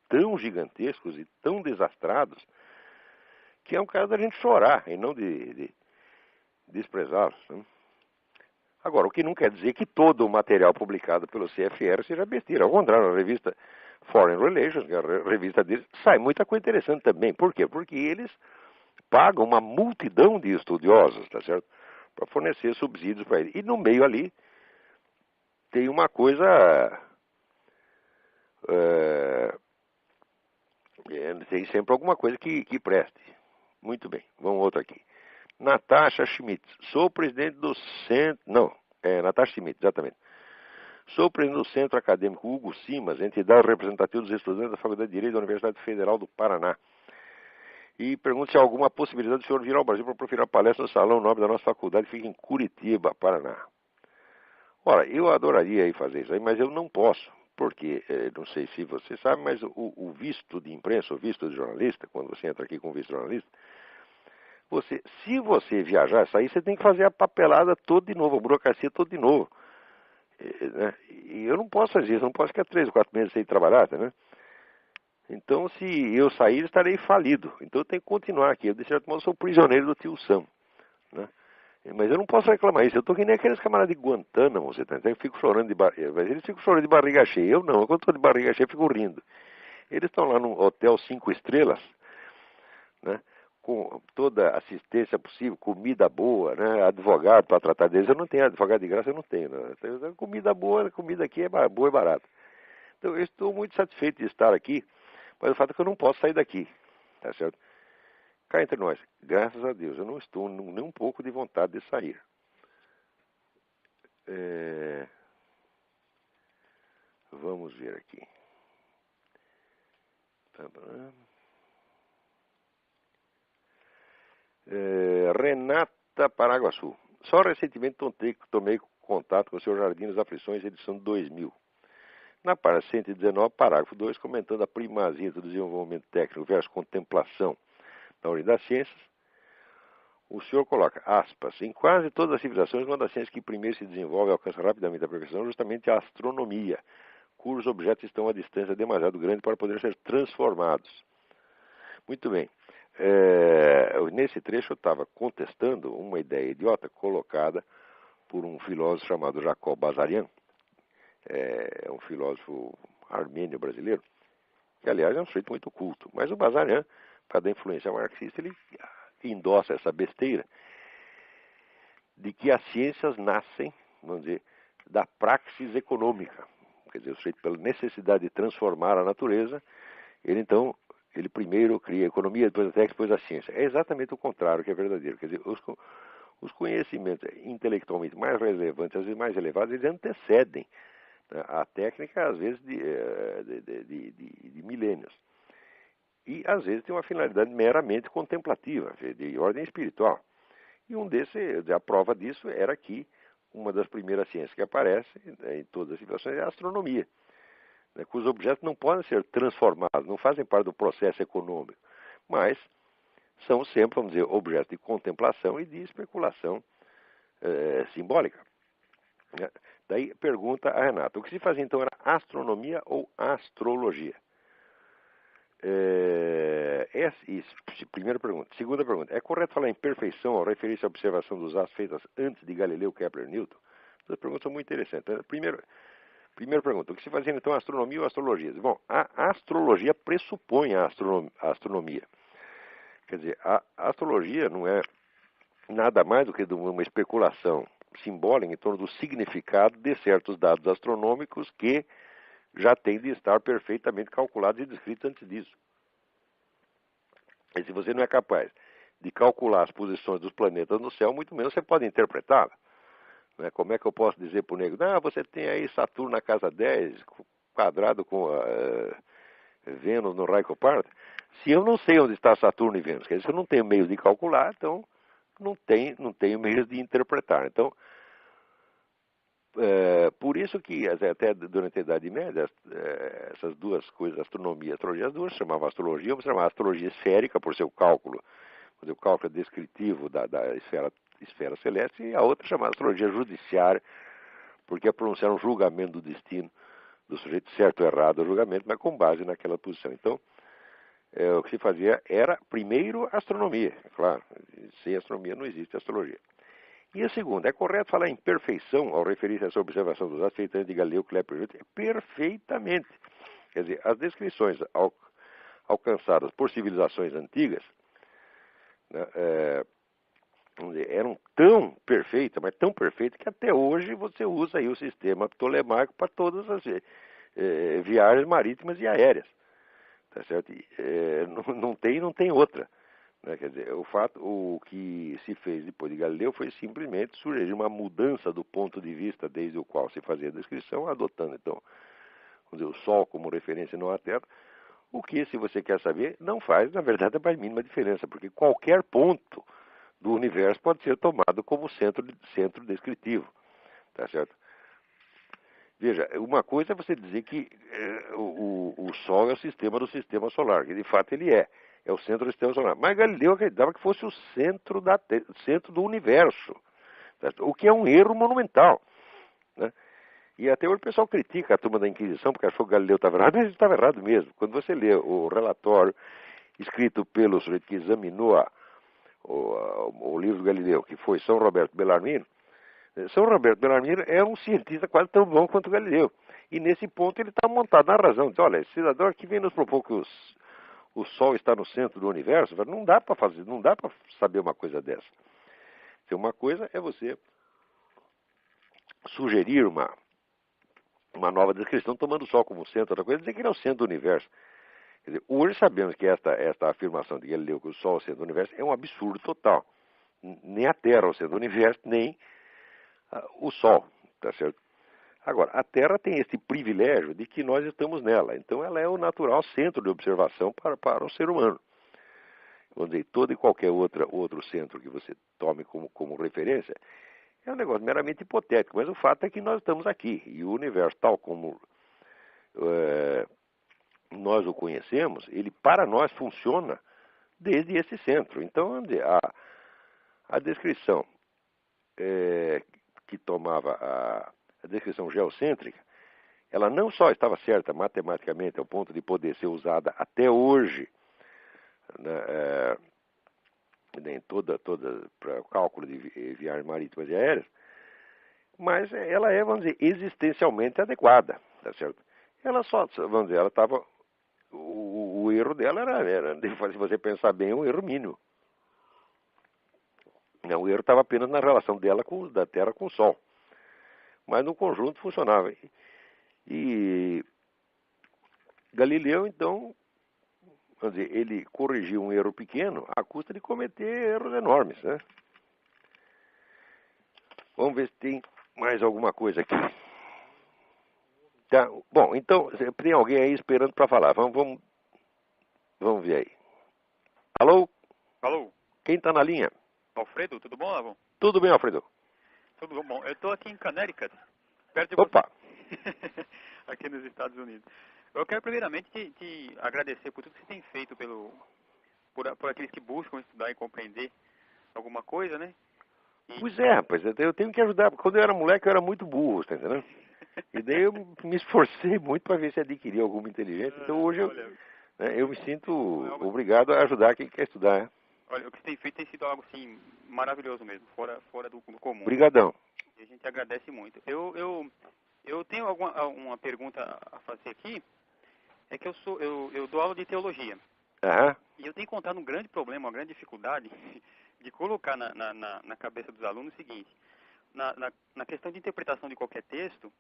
tão gigantescos e tão desastrados que é um caso da gente chorar e não de desprezá-los. Né? Agora, o que não quer dizer que todo o material publicado pelo CFR seja besteira. Ao contrário, a revista Foreign Relations, que é a revista deles, sai muita coisa interessante também. Por quê? Porque eles pagam uma multidão de estudiosos, tá certo? Para fornecer subsídios para eles. E no meio ali tem uma coisa... tem sempre alguma coisa que preste. Muito bem, vamos outro aqui. Natasha Schmidt, sou presidente do centro... Não, Natasha Schmidt, exatamente. Sou presidente do Centro Acadêmico Hugo Simas, entidade representativa dos estudantes da Faculdade de Direito da Universidade Federal do Paraná. E pergunto se há alguma possibilidade do senhor vir ao Brasil para proferir a palestra no Salão Nobre da nossa faculdade, que fica em Curitiba, Paraná. Ora, eu adoraria ir fazer isso aí, mas eu não posso, porque, não sei se você sabe, mas o visto de imprensa, o visto de jornalista, quando você entra aqui com visto de jornalista, se você viajar, sair, você tem que fazer a papelada toda de novo, a burocracia toda de novo. Né? E eu não posso fazer isso, não posso ficar 3 ou 4 meses sem trabalhar, tá, né? Então, se eu sair, estarei falido. Então, eu tenho que continuar aqui. Eu, de certo modo, sou prisioneiro do tio Sam. Né? Mas eu não posso reclamar isso. Eu estou que nem aqueles camaradas de Guantánamo, você tá entendendo? Eu fico chorando de barriga. Mas eles ficam chorando de barriga cheia. Eu não. Quando estou de barriga cheia, eu fico rindo. Eles estão lá num hotel 5 estrelas, né? Com toda a assistência possível, comida boa, né? Advogado para tratar deles. Eu não tenho advogado de graça, eu não tenho. Né? Comida boa, comida aqui é boa e barata. Então, eu estou muito satisfeito de estar aqui. Mas o fato é que eu não posso sair daqui, tá certo? Cá entre nós, graças a Deus, eu não estou nem um pouco de vontade de sair. Vamos ver aqui. Renata Paraguaçu. Só recentemente tomei contato com o seu Jardim das Aflições, edição 2000. Na página 119, parágrafo 2, comentando a primazia do desenvolvimento técnico versus contemplação na origem das ciências, o senhor coloca, aspas, em quase todas as civilizações, uma das ciências que primeiro se desenvolve e alcança rapidamente a perfeição é justamente a astronomia, cujos objetos estão a distância demasiado grande para poderem ser transformados. Muito bem. Nesse trecho eu estava contestando uma ideia idiota colocada por um filósofo chamado Jacob Bazarian, um filósofo armênio brasileiro, que aliás é um sujeito muito culto, mas o Bazarian, por causa da influência marxista, ele endossa essa besteira de que as ciências nascem, vamos dizer, da praxis econômica. Quer dizer, o sujeito pela necessidade de transformar a natureza, Então, ele primeiro cria a economia, depois a técnica, depois a ciência. É exatamente o contrário que é verdadeiro. Quer dizer, os conhecimentos intelectualmente mais relevantes, às vezes mais elevados, eles antecedem, né, a técnica, às vezes, de milênios. E, às vezes, tem uma finalidade meramente contemplativa, de ordem espiritual. E a prova disso era que uma das primeiras ciências que aparece, né, em todas as civilizações é a astronomia, né, cujos objetos não podem ser transformados, não fazem parte do processo econômico, mas são sempre, vamos dizer, objetos de contemplação e de especulação simbólica. Né? Daí pergunta a Renata, o que se fazia então era astronomia ou astrologia? Isso, primeira pergunta. Segunda pergunta, é correto falar em perfeição ao referir-se à observação dos astros feitas antes de Galileu, Kepler e Newton? Essas perguntas são muito interessantes. Primeira pergunta, o que se fazia então astronomia ou astrologia? Bom, a astrologia pressupõe a astronomia. Quer dizer, a astrologia não é nada mais do que uma especulação simbólica em torno do significado de certos dados astronômicos que já têm de estar perfeitamente calculados e descritos antes disso. E se você não é capaz de calcular as posições dos planetas no céu, muito menos você pode interpretá-la. Né? Como é que eu posso dizer para o negro, você tem aí Saturno na casa 10, quadrado com Vênus no raio Coparta? Se eu não sei onde está Saturno e Vênus, quer dizer, se eu não tenho meios de calcular, então não tenho meios de interpretar. Então, por isso que até durante a Idade Média, essas duas coisas, astronomia e astrologia, as duas se chamavam astrologia, uma se chamava astrologia esférica, por seu cálculo, o cálculo descritivo da esfera celeste, e a outra chamada astrologia judiciária, porque é pronunciar um julgamento do destino do sujeito certo ou errado, o julgamento, mas com base naquela posição. Então, o que se fazia era, primeiro, astronomia. Claro, sem astronomia não existe astrologia. E a segunda, é correto falar em perfeição ao referir-se a essa observação dos astros feitas de Galileu, Kepler e Newton? Perfeitamente. Quer dizer, as descrições alcançadas por civilizações antigas, né, eram tão perfeitas, mas tão perfeitas, que até hoje você usa aí o sistema ptolemaico para todas as viagens marítimas e aéreas. Tá certo? Não tem outra. Né? Quer dizer, o que se fez depois de Galileu foi simplesmente sugerir uma mudança do ponto de vista desde o qual se fazia a descrição, adotando então, vamos dizer, o Sol como referência, não a Terra, o que, se você quer saber, não faz, na verdade, a mais mínima diferença, porque qualquer ponto do universo pode ser tomado como centro descritivo. Tá certo? Veja, uma coisa é você dizer que o Sol é o sistema do sistema solar, que de fato ele é o centro do sistema solar. Mas Galileu acreditava que fosse o centro do universo, certo? O que é um erro monumental. Né? E até hoje o pessoal critica a turma da Inquisição porque achou que Galileu estava errado, mas ele estava errado mesmo. Quando você lê o relatório escrito pelo sujeito que examinou o livro do Galileu, que foi São Roberto Bellarmino, São Roberto Bellarmino é um cientista quase tão bom quanto Galileu. E nesse ponto ele está montado na razão. Diz, olha, esse cidadão aqui vem nos propor que o Sol está no centro do universo. Não dá para fazer, não dá para saber uma coisa dessa. Então, uma coisa é você sugerir uma nova descrição tomando o Sol como centro. Outra coisa é dizer que ele é o centro do universo. Quer dizer, hoje sabemos que esta afirmação de Galileu que o Sol é o centro do universo é um absurdo total. Nem a Terra é o centro do universo, nem o Sol, tá certo? Agora, a Terra tem esse privilégio de que nós estamos nela. Então, ela é o natural centro de observação para o ser humano. Vamos dizer, todo e qualquer outro centro que você tome como referência é um negócio meramente hipotético. Mas o fato é que nós estamos aqui. E o universo, tal como nós o conhecemos, ele para nós funciona desde esse centro. Então, vamos dizer, a descrição que tomava a descrição geocêntrica, ela não só estava certa matematicamente ao ponto de poder ser usada até hoje, né, em toda para o cálculo de viagens marítimas e aéreas, mas ela é, vamos dizer, existencialmente adequada, tá certo? Ela só, vamos dizer, ela estava, o erro dela era, se você pensar bem, um erro mínimo. O erro estava apenas na relação da Terra com o Sol. Mas no conjunto funcionava. E Galileu, então, vamos dizer, ele corrigiu um erro pequeno à custa de cometer erros enormes, né? Vamos ver se tem mais alguma coisa aqui. Tá. Bom, então, tem alguém aí esperando para falar. Vamos ver aí. Alô? Alô, Quem está na linha? Alfredo, tudo bom, Lavon? Tudo bem, Alfredo? Tudo bom. Eu estou aqui em Connecticut, perto de Opa! você, aqui nos Estados Unidos. Eu quero primeiramente te agradecer por tudo que você tem feito por aqueles que buscam estudar e compreender alguma coisa, né? Pois é, rapaz, eu tenho que ajudar. Quando eu era moleque, eu era muito burro, tá entendendo? E daí eu me esforcei muito para ver se adquiria alguma inteligência. Então hoje eu me sinto obrigado a ajudar quem quer estudar, né? Olha, o que você tem feito tem sido algo, assim, maravilhoso mesmo, fora do comum. Obrigadão. E a gente agradece muito. Eu tenho uma pergunta a fazer aqui, é que eu dou aula de teologia. Aham. E eu tenho encontrado um grande problema, uma grande dificuldade de colocar na cabeça dos alunos o seguinte: na questão de interpretação de qualquer texto,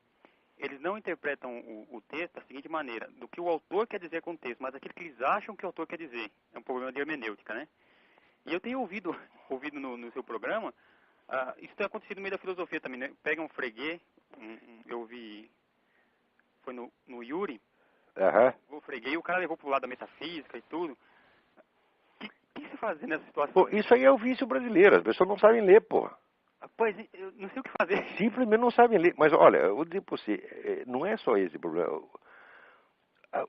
eles não interpretam o texto da seguinte maneira, do que o autor quer dizer com o texto, mas aquilo que eles acham que o autor quer dizer. É um problema de hermenêutica, né? E eu tenho ouvido no seu programa, isso tem acontecido no meio da filosofia também, né? Pega um Frege, eu ouvi, foi no Yuri, Aham. o Frege, e o cara levou pro lado da metafísica e tudo. O que você fazer nessa situação? Pô, isso aí é o vício brasileiro. As pessoas não sabem ler, pô. Rapaz, eu não sei o que fazer. Simplesmente não sabem ler. Mas olha, eu vou dizer para você, não é só esse problema.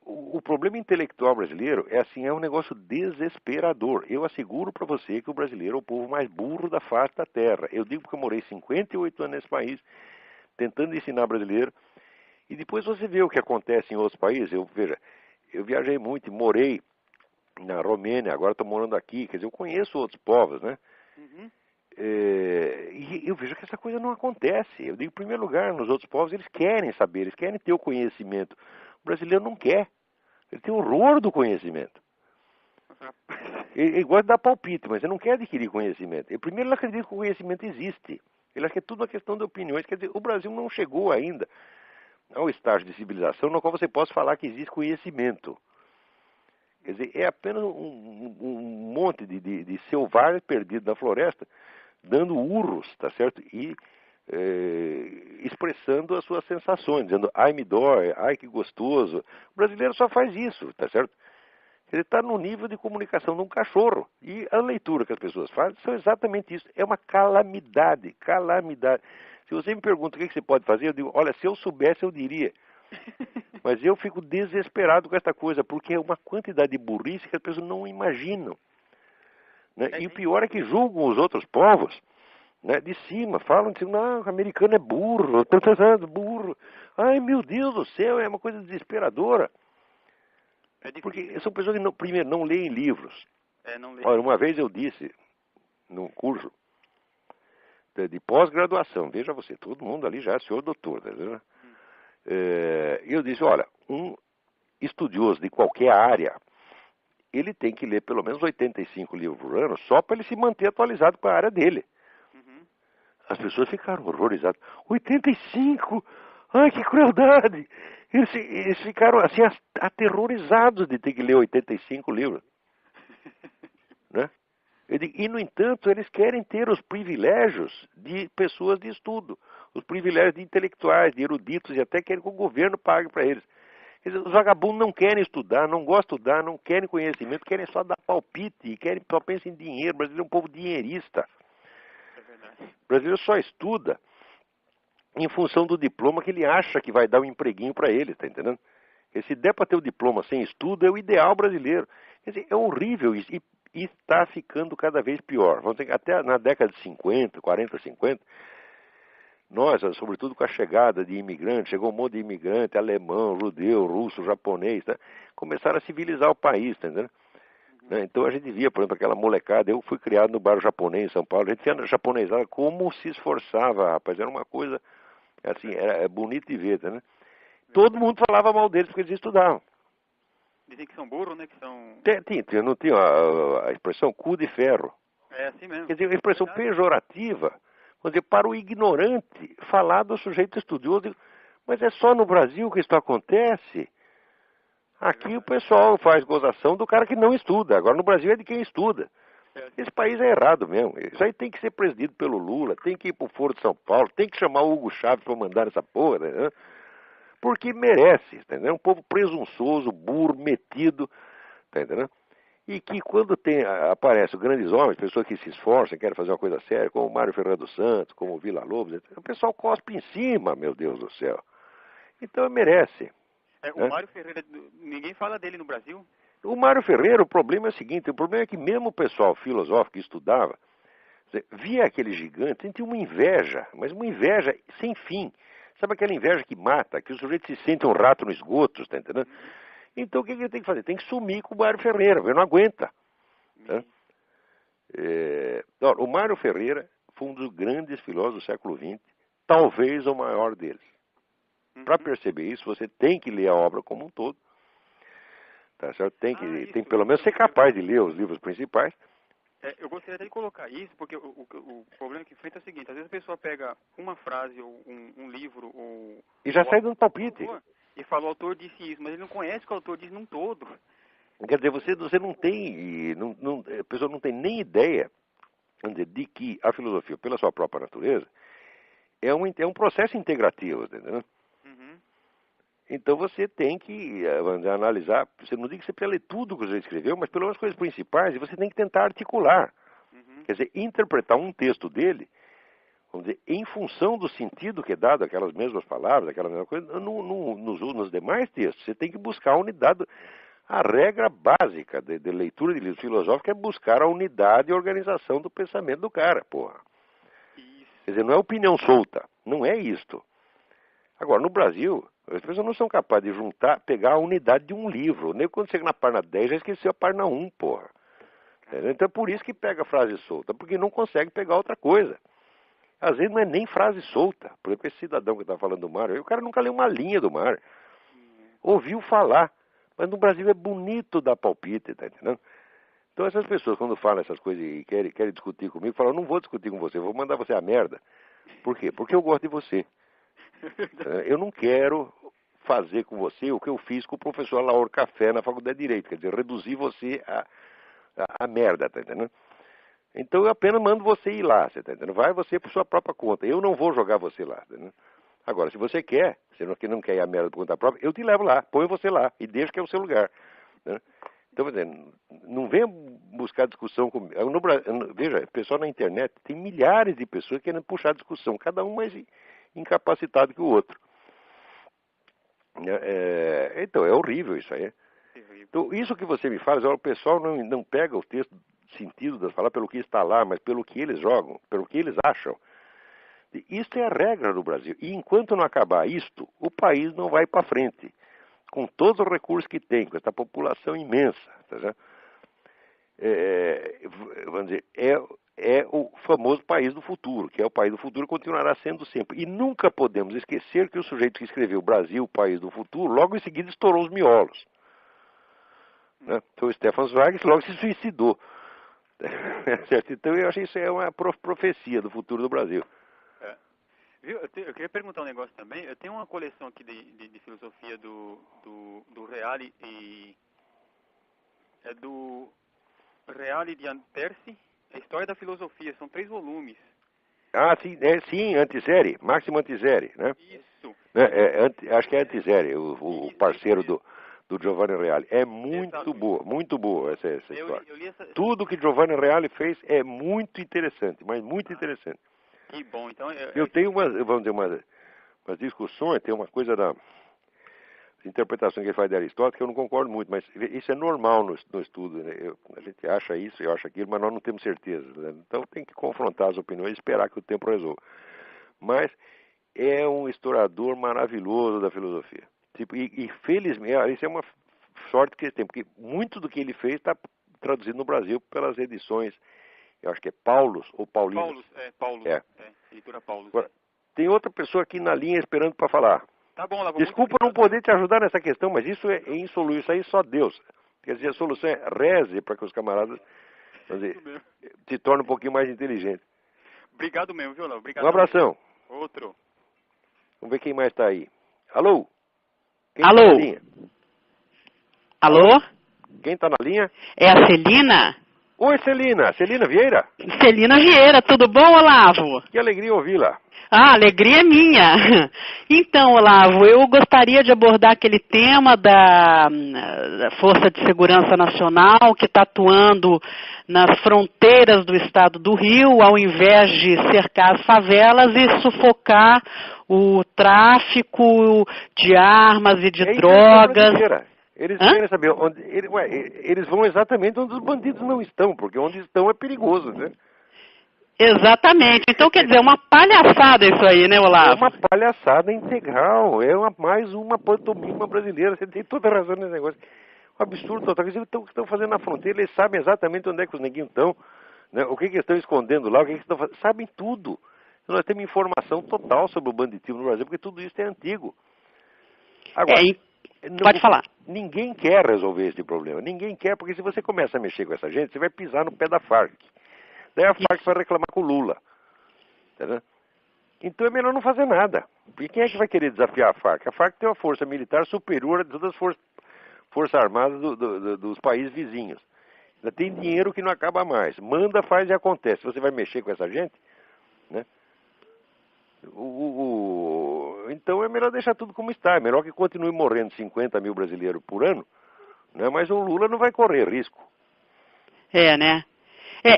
O problema intelectual brasileiro é assim, é um negócio desesperador. Eu asseguro para você que o brasileiro é o povo mais burro da face da terra. Eu digo porque eu morei 58 anos nesse país, tentando ensinar brasileiro. E depois você vê o que acontece em outros países. Veja, eu viajei muito e morei na Romênia, agora estou morando aqui. Quer dizer, eu conheço outros povos, né? Uhum. E eu vejo que essa coisa não acontece. Eu digo, em primeiro lugar, nos outros povos, eles querem saber, eles querem ter o conhecimento. O brasileiro não quer. Ele tem horror do conhecimento. Ele gosta de dar palpite, mas ele não quer adquirir conhecimento. Ele, primeiro, ele acredita que o conhecimento existe. Ele acha que é tudo uma questão de opiniões. Quer dizer, o Brasil não chegou ainda ao estágio de civilização no qual você possa falar que existe conhecimento. Quer dizer, é apenas um monte de selvagens perdidos na floresta, dando urros, tá certo? E expressando as suas sensações, dizendo, ai me dói, ai que gostoso. O brasileiro só faz isso, tá certo? Ele está no nível de comunicação de um cachorro. E a leitura que as pessoas fazem são exatamente isso. É uma calamidade, calamidade. Se você me pergunta o que você pode fazer, eu digo, olha, se eu soubesse eu diria. Mas eu fico desesperado com essa coisa, porque é uma quantidade de burrice que as pessoas não imaginam. Né? E o pior é que julgam os outros povos, né, de cima, falam assim, não, o americano é burro, burro. Ai, meu Deus do céu, é uma coisa desesperadora. Porque são pessoas que, não, primeiro, não leem livros. Não leio. Olha, uma vez eu disse, num curso de pós-graduação, veja você, todo mundo ali já é senhor doutor, tá vendo? Eu disse, olha, um estudioso de qualquer área, ele tem que ler pelo menos 85 livros por ano, só para ele se manter atualizado com a área dele. Uhum. As pessoas ficaram horrorizadas. 85? Ai, que crueldade! Eles ficaram assim aterrorizados de ter que ler 85 livros. Né? E, no entanto, eles querem ter os privilégios de pessoas de estudo, os privilégios de intelectuais, de eruditos, e até querem que o governo pague para eles. Quer dizer, os vagabundos não querem estudar, não gostam de estudar, não querem conhecimento, querem só dar palpite, e só pensam em dinheiro. O brasileiro é um povo dinheirista. É verdade. O brasileiro só estuda em função do diploma que ele acha que vai dar um empreguinho para ele, tá entendendo? E se der para ter o diploma sem estudo, é o ideal brasileiro. Quer dizer, é horrível isso. E está ficando cada vez pior. Vamos dizer, até na década de 50, 40, 50, nós, sobretudo com a chegada de imigrantes, chegou um monte de imigrante, alemão, judeu, russo, japonês, tá? Começaram a civilizar o país, tá entendendo? Né? Então a gente via, por exemplo, aquela molecada, eu fui criado no bairro japonês em São Paulo, a gente via na japonesada como se esforçava, rapaz, era uma coisa, assim, é bonito de ver, tá, né? Todo mundo falava mal deles porque eles estudavam. Dizem que são burros, né? Que são... Não tinha a expressão cu de ferro. É assim mesmo. Quer dizer, uma expressão pejorativa, quer dizer, para o ignorante falar do sujeito estudioso, mas é só no Brasil que isso acontece. Aqui o pessoal faz gozação do cara que não estuda. Agora no Brasil é de quem estuda. Esse país é errado mesmo. Isso aí tem que ser presidido pelo Lula, tem que ir pro Foro de São Paulo, tem que chamar o Hugo Chávez para mandar essa porra, né? Porque merece, entendeu? É um povo presunçoso, burro, metido, tá entendendo? E que quando aparecem grandes homens, pessoas que se esforçam, querem fazer uma coisa séria, como o Mário Ferreira dos Santos, como o Vila Lobos, etc., o pessoal cospe em cima, meu Deus do céu. Então merece. O Mário Ferreira, ninguém fala dele no Brasil? O Mário Ferreira, o problema é o seguinte, o problema é que mesmo o pessoal filosófico que estudava, via aquele gigante, sentia uma inveja, mas uma inveja sem fim. Sabe aquela inveja que mata, que o sujeito se sente um rato no esgoto, tá entendendo? Então o que ele tem que fazer? Tem que sumir com o Mário Ferreira, ele não aguenta. Tá? O Mário Ferreira foi um dos grandes filósofos do século XX, talvez o maior deles. Para perceber isso, você tem que ler a obra como um todo. Tá certo? Tem pelo menos ser capaz de ler os livros principais. Eu gostaria até de colocar isso, porque o problema que enfrenta é o seguinte, às vezes a pessoa pega uma frase ou um livro ou... E já sai dando palpite. E fala, o autor disse isso, mas ele não conhece o que o autor diz num todo. Quer dizer, você não tem, a pessoa não tem nem ideia, vamos dizer, de que a filosofia, pela sua própria natureza, é um processo integrativo, entendeu? Então você tem que analisar, você não diz que você precisa ler tudo que você escreveu, mas pelo menos as coisas principais, e você tem que tentar articular. Quer dizer, interpretar um texto dele, vamos dizer, em função do sentido que é dado aquelas mesmas palavras, aquela mesma coisa, nos demais textos. Você tem que buscar a unidade. A regra básica de leitura de livros filosóficos é buscar a unidade e organização do pensamento do cara, porra. Quer dizer, não é opinião solta, não é isto. Agora, no Brasil, as pessoas não são capazes de juntar, pegar a unidade de um livro. Nem quando chega na página 10 já esqueceu a página 1, porra. Então é por isso que pega frase solta, porque não consegue pegar outra coisa. Às vezes não é nem frase solta. Por exemplo, esse cidadão que está falando do Mário, o cara nunca leu uma linha do Mário. Ouviu falar. Mas no Brasil é bonito dar palpite, tá entendendo? Então essas pessoas, quando falam essas coisas e querem discutir comigo, falam, não vou discutir com você, vou mandar você a merda. Por quê? Porque eu gosto de você. Eu não quero fazer com você o que eu fiz com o professor Lauro Café na Faculdade de Direito, quer dizer, reduzir você a merda, tá entendendo? Então eu apenas mando você ir lá, você tá entendendo? Vai você por sua própria conta, eu não vou jogar você lá, tá entendendo? Agora, se você quer, você não quer ir a merda por conta própria, eu te levo lá, ponho você lá e deixo que é o seu lugar. Né? Então, não venha buscar discussão comigo. Veja, pessoal na internet, tem milhares de pessoas querendo puxar discussão, cada um mais incapacitado que o outro. Então, é horrível isso aí. Então, isso que você me fala, o pessoal não pega o texto, sentido das palavras pelo que está lá, mas pelo que eles jogam, pelo que eles acham. Isto é a regra do Brasil. E enquanto não acabar isto, o país não vai para frente. Com todos os recursos que tem, com essa população imensa. Tá certo? Vamos dizer, é o famoso país do futuro, que é o país do futuro, continuará sendo sempre. E nunca podemos esquecer que o sujeito que escreveu Brasil, país do futuro, logo em seguida estourou os miolos. Né? Então o Stefan Zweig logo se suicidou. Certo? Então eu acho que isso é uma profecia do futuro do Brasil. Viu? Eu queria perguntar um negócio também. Eu tenho uma coleção aqui de filosofia do Reale e... É do Reale de Anterci, a História da Filosofia. São 3 volumes. Ah, sim, Antiseri, Máximo Antiseri, né? Isso. Acho que é Antiseri, o parceiro do Giovanni Reale. É muito boa essa história. Tudo que Giovanni Reale fez é muito interessante, mas muito interessante. Que bom, então... Eu tenho umas discussões, tem uma coisa da interpretação que ele faz de Aristóteles que eu não concordo muito, mas isso é normal no estudo. Né? A gente acha isso, eu acho aquilo, mas nós não temos certeza. Né? Então tem que confrontar as opiniões e esperar que o tempo resolva. Mas é um historiador maravilhoso da filosofia. Tipo, e felizmente, isso é uma sorte que ele tem, porque muito do que ele fez está traduzido no Brasil pelas edições, eu acho que é Paulus ou Paulinus. Paulus, editora Paulus. Agora, tem outra pessoa aqui na linha esperando para falar. Tá bom, Desculpa não poder te ajudar nessa questão, mas isso é insolúvel, isso aí só Deus. Quer dizer, a solução é reze para que os camaradas se tornem um pouquinho mais inteligentes. Obrigado mesmo, viu, Léo? Obrigado. Um abração. Outro. Vamos ver quem mais está aí. Alô? Quem Alô? tá na linha? Alô? Quem está na linha? É a Celina? Oi, Celina. Celina Vieira? Celina Vieira, tudo bom, Olavo? Que alegria ouvi-la. Ah, alegria é minha. Então, Olavo, eu gostaria de abordar aquele tema da Força de Segurança Nacional que está atuando nas fronteiras do estado do Rio, ao invés de cercar as favelas e sufocar o tráfico de armas e de drogas. Eles querem saber onde. Eles vão exatamente onde os bandidos não estão, porque onde estão é perigoso, né? Exatamente. Então, quer dizer, é uma palhaçada isso aí, né, Olavo? É uma palhaçada integral. É mais uma pantomima brasileira. Você tem toda a razão nesse negócio. Um absurdo total. Eles estão fazendo na fronteira, eles sabem exatamente onde é que os neguinhos estão, né? O que eles estão escondendo lá, o que eles estão fazendo. Sabem tudo. Nós temos informação total sobre o banditismo no Brasil, porque tudo isso é antigo. Agora, pode falar. Ninguém quer resolver esse problema. Ninguém quer, porque se você começa a mexer com essa gente, você vai pisar no pé da Farc. Daí a Farc vai reclamar com o Lula. Entendeu? Então é melhor não fazer nada. Porque quem é que vai querer desafiar a Farc? A Farc tem uma força militar superior a todas as forças armadas dos países vizinhos. Ainda tem dinheiro que não acaba mais. Manda, faz e acontece. Você vai mexer com essa gente, né? Então é melhor deixar tudo como está. É melhor que continue morrendo 50 mil brasileiros por ano, né? Mas o Lula não vai correr risco. É, né?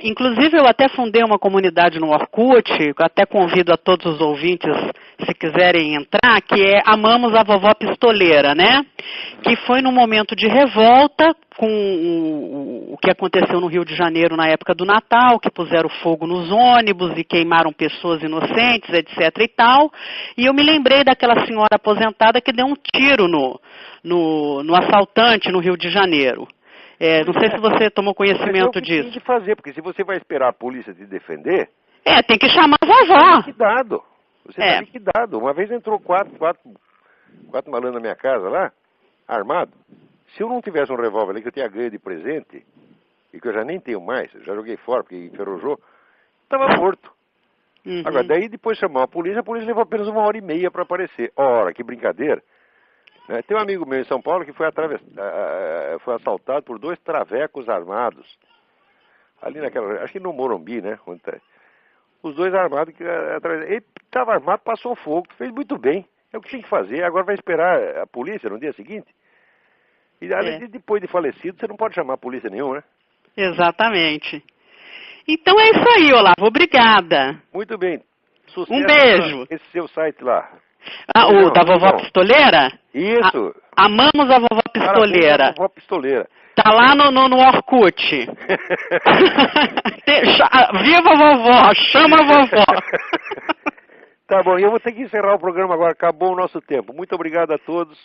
Inclusive eu até fundei uma comunidade no Orkut, até convido a todos os ouvintes, se quiserem entrar, que é Amamos a Vovó Pistoleira, né? Que foi num momento de revolta com o que aconteceu no Rio de Janeiro na época do Natal, que puseram fogo nos ônibus e queimaram pessoas inocentes, etc e tal. E eu me lembrei daquela senhora aposentada que deu um tiro no assaltante no Rio de Janeiro. Não sei se você tomou conhecimento disso. Tem que fazer, porque se você vai esperar a polícia te defender... tem que chamar a vovó. Liquidado. Você está liquidado. Uma vez entrou quatro malandros na minha casa lá, armado. Se eu não tivesse um revólver ali que eu tinha ganho de presente, e que eu já nem tenho mais, já joguei fora porque enferrujou, estava morto. Uhum. Agora, daí depois chamou a polícia levou apenas 1h30 para aparecer. Ora, que brincadeira. Tem um amigo meu em São Paulo que foi assaltado por 2 travecos armados. Ali acho que no Morumbi, né? Os 2 armados, ele estava armado, passou fogo, fez muito bem. É o que tinha que fazer. Agora vai esperar a polícia no dia seguinte. E depois de falecido, você não pode chamar a polícia nenhuma, né? Exatamente. Então é isso aí, Olavo. Obrigada. Muito bem. Sucesso. Um beijo. Esse seu site lá. O da Vovó Pistoleira? Isso. Amamos a Vovó Pistoleira. Parabéns, a Vovó Pistoleira. Tá lá no Orkut. Viva a vovó, chama a vovó. Tá bom, eu vou ter que encerrar o programa agora, acabou o nosso tempo. Muito obrigado a todos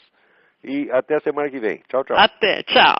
e até a semana que vem. Tchau, tchau. Até, tchau.